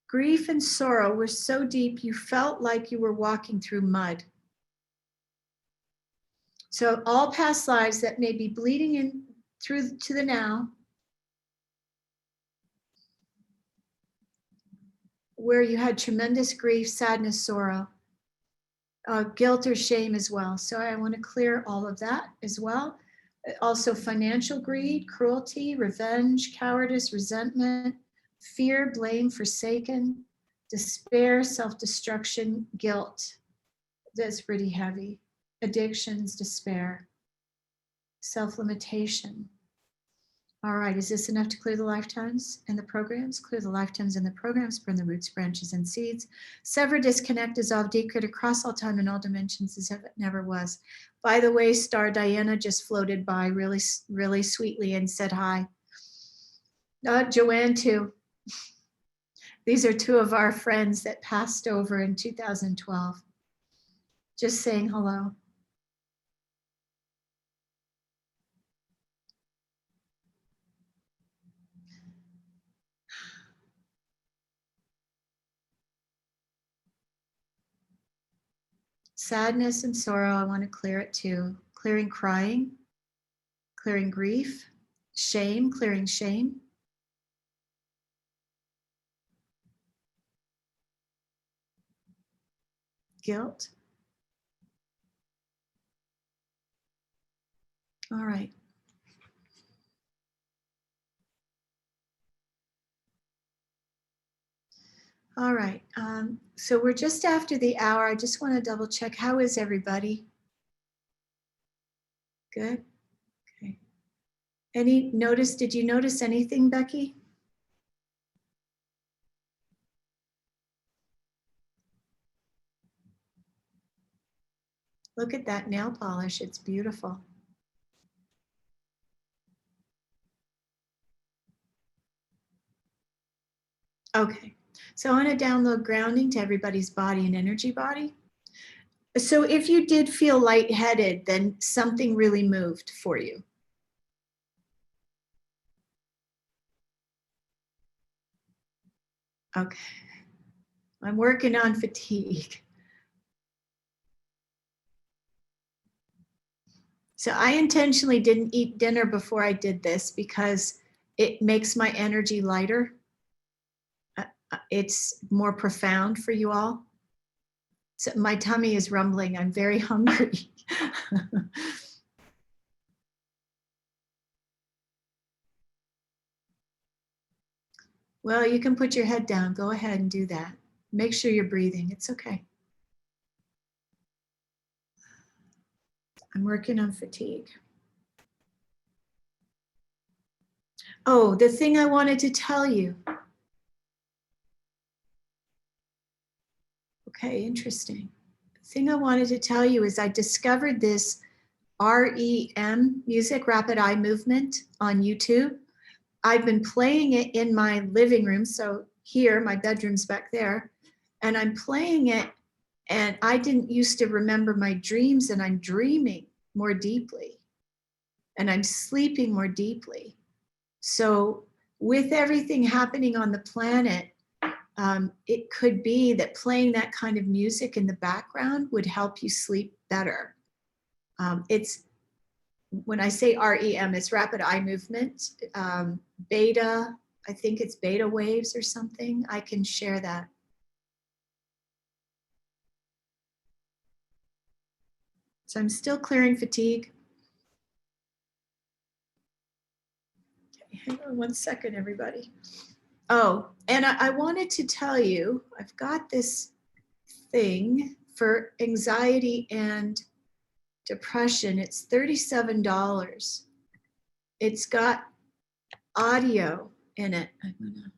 Grief and sorrow were so deep, you felt like you were walking through mud. So all past lives that may be bleeding in through to the now, where you had tremendous grief, sadness, sorrow, guilt or shame as well. So I want to clear all of that as well. Also financial greed, cruelty, revenge, cowardice, resentment, fear, blame, forsaken, despair, self-destruction, guilt. That's pretty heavy. Addictions, despair, self-limitation. All right, is this enough to clear the lifetimes and the programs? Clear the lifetimes and the programs, burn the roots, branches, and seeds. Sever, disconnect, dissolve, decrease across all time and all dimensions as if it never was. By the way, Star Diana just floated by really, really sweetly and said hi. Joanne too. These are two of our friends that passed over in 2012. Just saying hello. Sadness and sorrow, I want to clear it too. Clearing crying, clearing grief, Shame, clearing shame. Guilt. All right. All right. So we're just after the hour. I just want to double check. How is everybody? Good. Okay. Did you notice anything, Becky? Look at that nail polish. It's beautiful. Okay. So I want to download grounding to everybody's body and energy body. So if you did feel lightheaded, then something really moved for you. Okay. I'm working on fatigue. So I intentionally didn't eat dinner before I did this because it makes my energy lighter. It's more profound for you all. So my tummy is rumbling. I'm very hungry. Well, you can put your head down. Go ahead and do that. Make sure you're breathing. It's okay. I'm working on fatigue. Oh, the thing I wanted to tell you. Okay, interesting. The thing I wanted to tell you is I discovered this REM music, rapid eye movement, on YouTube. I've been playing it in my living room. So here, my bedroom's back there, and I'm playing it, and I didn't used to remember my dreams, and I'm dreaming more deeply, and I'm sleeping more deeply. So with everything happening on the planet, it could be that playing that kind of music in the background would help you sleep better. It's, when I say REM, it's rapid eye movement, beta, I think it's beta waves or something. I can share that. So I'm still clearing fatigue. Okay, hang on one second, everybody. Oh, and I wanted to tell you, I've got this thing for anxiety and depression. It's $37. It's got audio in it. I'm gonna.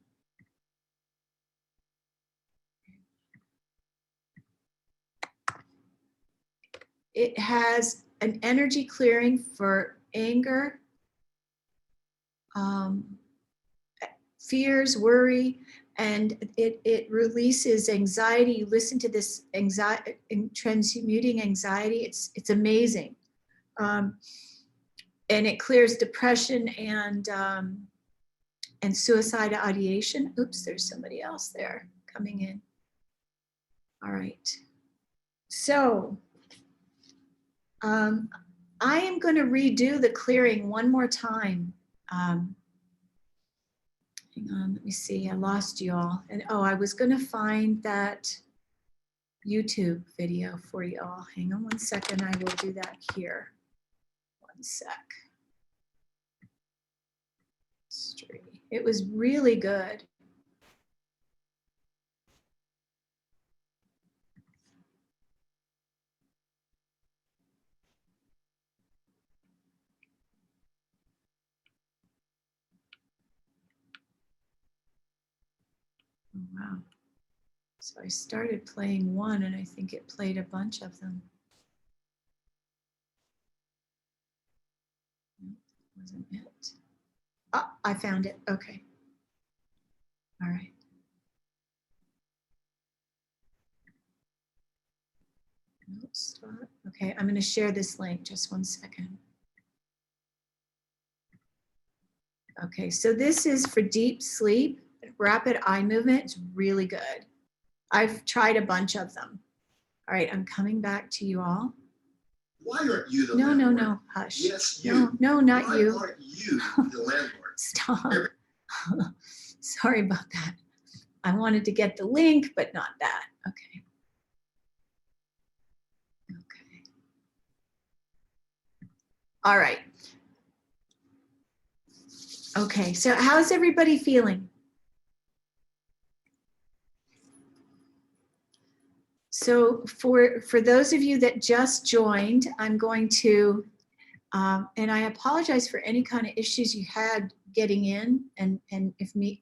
It has an energy clearing for anger, fears, worry, and it releases anxiety. You listen to this anxiety, transmuting anxiety. It's amazing, and it clears depression and suicide ideation. Oops, there's somebody else there coming in. All right, so I am going to redo the clearing one more time. Hang on, let me see. I lost you all. And oh, I was going to find that YouTube video for you all. Hang on one second. I will do that here. One sec. It was really good. Oh, wow. So I started playing one and I think it played a bunch of them. Nope, wasn't it. Oh, I found it. Okay. All right. Nope, stop. Okay, I'm going to share this link. Just one second. Okay, so this is for deep sleep, rapid eye movement. It's really good. I've tried a bunch of them. All right, I'm coming back to you all. Why aren't you the No, landlord? no, hush. Yes, you. No, no, not Why you. aren't you the landlord? Stop. Sorry about that. I wanted to get the link, but not that. Okay. Okay. All right. Okay, so how's everybody feeling? So for those of you that just joined, I'm going to, and I apologize for any kind of issues you had getting in, and if me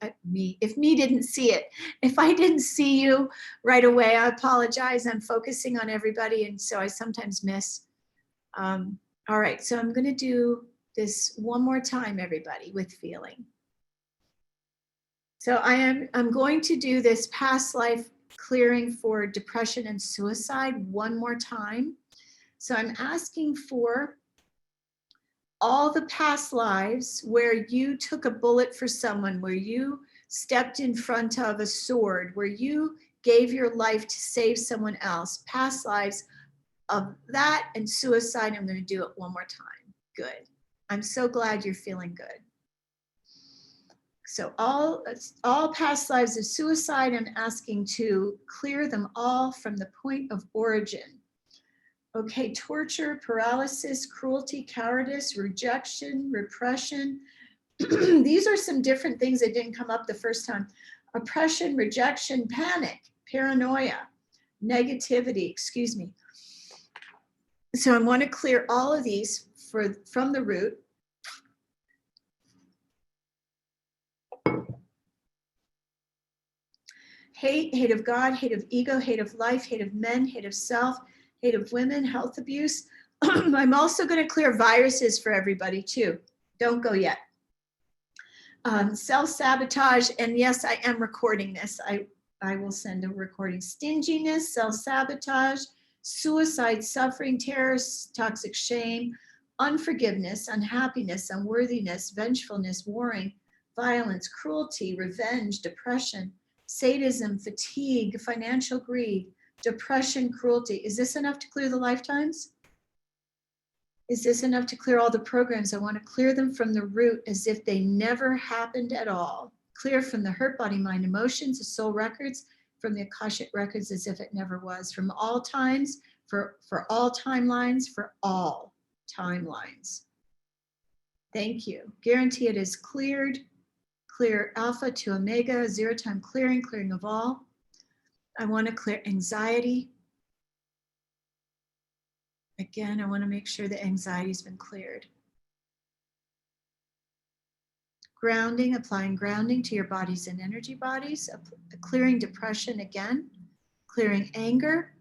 didn't see it, if I didn't see you right away, I apologize. I'm focusing on everybody, and so I sometimes miss. All right, so I'm going to do this one more time, everybody, with feeling. So I'm going to do this past life clearing for depression and suicide one more time. So I'm asking for all the past lives where you took a bullet for someone, where you stepped in front of a sword, where you gave your life to save someone else, past lives of that and suicide. I'm going to do it one more time. Good. I'm so glad you're feeling good. So all past lives of suicide, I'm asking to clear them all from the point of origin. Okay, torture, paralysis, cruelty, cowardice, rejection, repression. These are some different things that didn't come up the first time. Oppression, rejection, panic, paranoia, negativity, excuse me. So I want to clear all of these from the root. Hate of God, hate of ego, hate of life, hate of men, hate of self, hate of women, health abuse. I'm also going to clear viruses for everybody too. Don't go yet. Self-sabotage, and yes, I am recording this. I will send a recording. Stinginess, self-sabotage, suicide, suffering, terror, toxic shame, unforgiveness, unhappiness, unworthiness, vengefulness, warring, violence, cruelty, revenge, depression, sadism, fatigue, financial greed, depression, cruelty. Is this enough to clear the lifetimes? Is this enough to clear all the programs? I want to clear them from the root as if they never happened at all. Clear from the hurt body, mind, emotions, the soul records, from the Akashic records as if it never was. From all times, for all timelines, for all timelines. Thank you. Guarantee it is cleared. Clear alpha to omega, 0 time clearing, clearing of all. I want to clear anxiety. Again, I want to make sure the anxiety has been cleared. Grounding, applying grounding to your bodies and energy bodies, clearing depression again, clearing anger,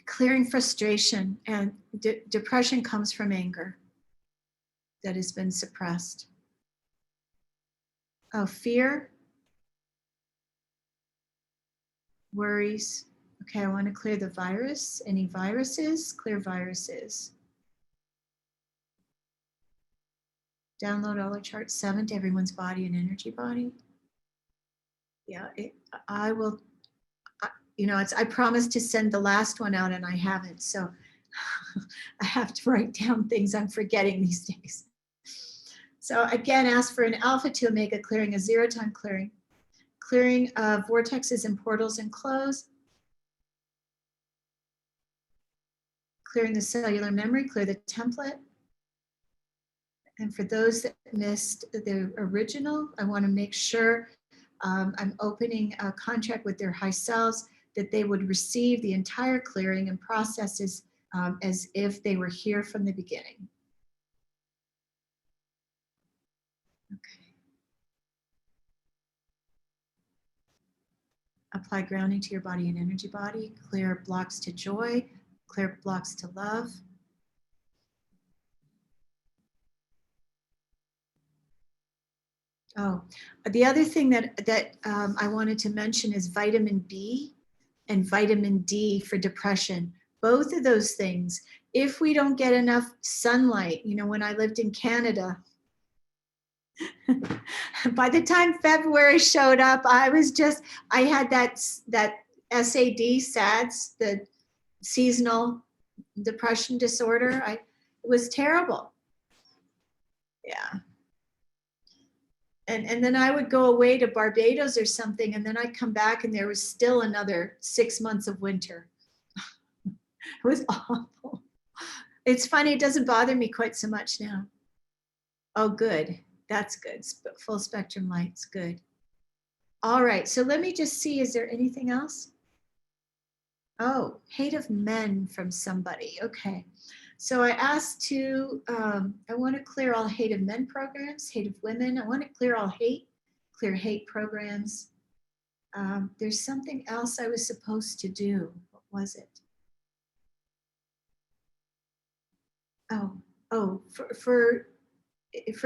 clearing frustration, and depression comes from anger that has been suppressed. Oh, fear, worries. Okay, I want to clear the virus, any viruses, clear viruses. Download all the charts 7 to everyone's body and energy body. Yeah, I will, you know, I promised to send the last one out and I haven't, so I have to write down things I'm forgetting these days. So again, ask for an alpha to omega clearing, a 0 time clearing, clearing of vortexes and portals and close, clearing the cellular memory, clear the template. And for those that missed the original, I want to make sure I'm opening a contract with their high selves that they would receive the entire clearing and processes as if they were here from the beginning. Okay. Apply grounding to your body and energy body. Clear blocks to joy. Clear blocks to love. Oh, the other thing that I wanted to mention is vitamin B and vitamin D for depression. Both of those things, if we don't get enough sunlight, you know, when I lived in Canada, by the time February showed up, I had that SAD, SADS, seasonal depression disorder. It was terrible. Yeah. And then I would go away to Barbados or something, and then I'd come back and there was still another 6 months of winter. It was awful. It's funny, it doesn't bother me quite so much now. Oh, good. That's good. Full spectrum light's good. All right, so let me just see, is there anything else? Oh, hate of men from somebody. Okay. So I asked to, I want to clear all hate of men programs, hate of women. I want to clear all hate, clear hate programs. There's something else I was supposed to do. What was it? Oh, for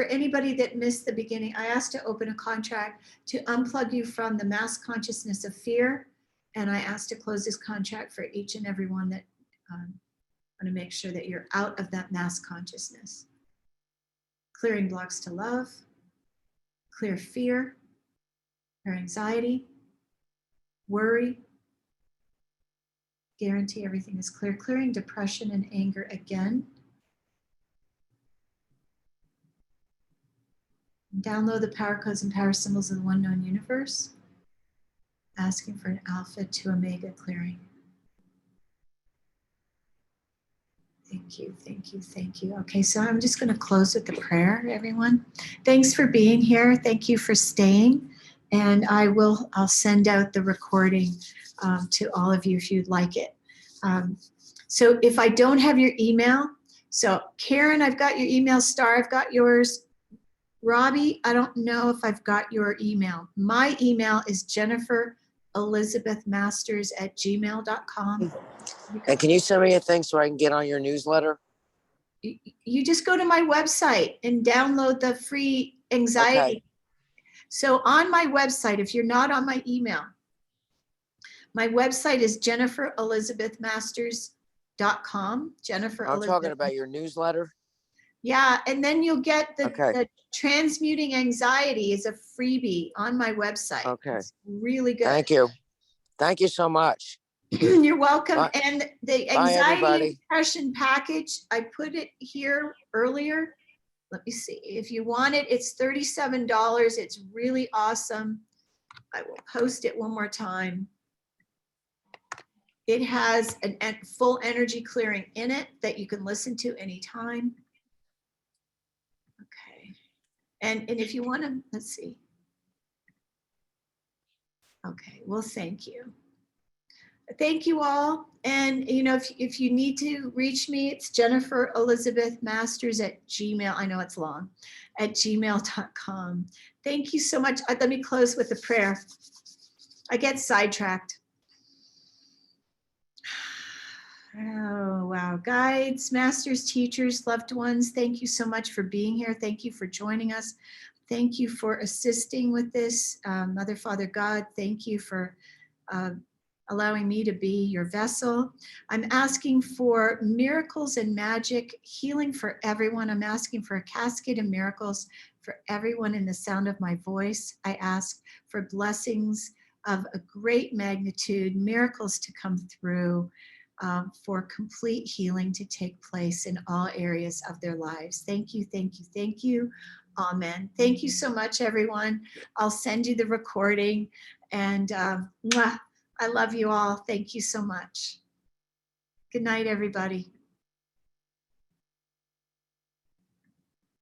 anybody that missed the beginning, I asked to open a contract to unplug you from the mass consciousness of fear. And I asked to close this contract for each and every one that want to make sure that you're out of that mass consciousness. Clearing blocks to love, clear fear, clear anxiety, worry. Guarantee everything is clear. Clearing depression and anger again. Download the power codes and power symbols of the one known universe. Asking for an alpha to omega clearing. Thank you, thank you, thank you. Okay, so I'm just going to close with the prayer, everyone. Thanks for being here. Thank you for staying. And I'll send out the recording to all of you if you'd like it. So if I don't have your email, so Karen, I've got your email. Star, I've got yours. Robbie, I don't know if I've got your email. My email is jenniferelizabethmasters@gmail.com. And can you send me a thing so I can get on your newsletter? You just go to my website and download the free anxiety. Okay. So on my website, if you're not on my email, my website is jenniferelizabethmasters.com. Jennifer I'm talking Elizabeth. about your newsletter. Yeah, and then you'll get the Okay. Transmuting Anxiety is a freebie on my website. Okay. It's really good. Thank you. Thank you so much. You're welcome. Bye. And the Bye, anxiety and everybody. depression package, I put it here earlier. Let me see. If you want it, it's $37. It's really awesome. I will post it one more time. It has a full energy clearing in it that you can listen to anytime. Okay. And if you want to, let's see. Okay, well, thank you. Thank you all. And if you need to reach me, it's jenniferelizabethmasters@gmail. I know it's long, @gmail.com. Thank you so much. Let me close with a prayer. I get sidetracked. Oh, wow. Guides, masters, teachers, loved ones, thank you so much for being here. Thank you for joining us. Thank you for assisting with this. Mother, Father, God, thank you for allowing me to be your vessel. I'm asking for miracles and magic, healing for everyone. I'm asking for a cascade of miracles for everyone in the sound of my voice. I ask for blessings of a great magnitude, miracles to come through, for complete healing to take place in all areas of their lives. Thank you, thank you, thank you. Amen. Thank you so much, everyone. I'll send you the recording, and I love you all. Thank you so much. Good night, everybody.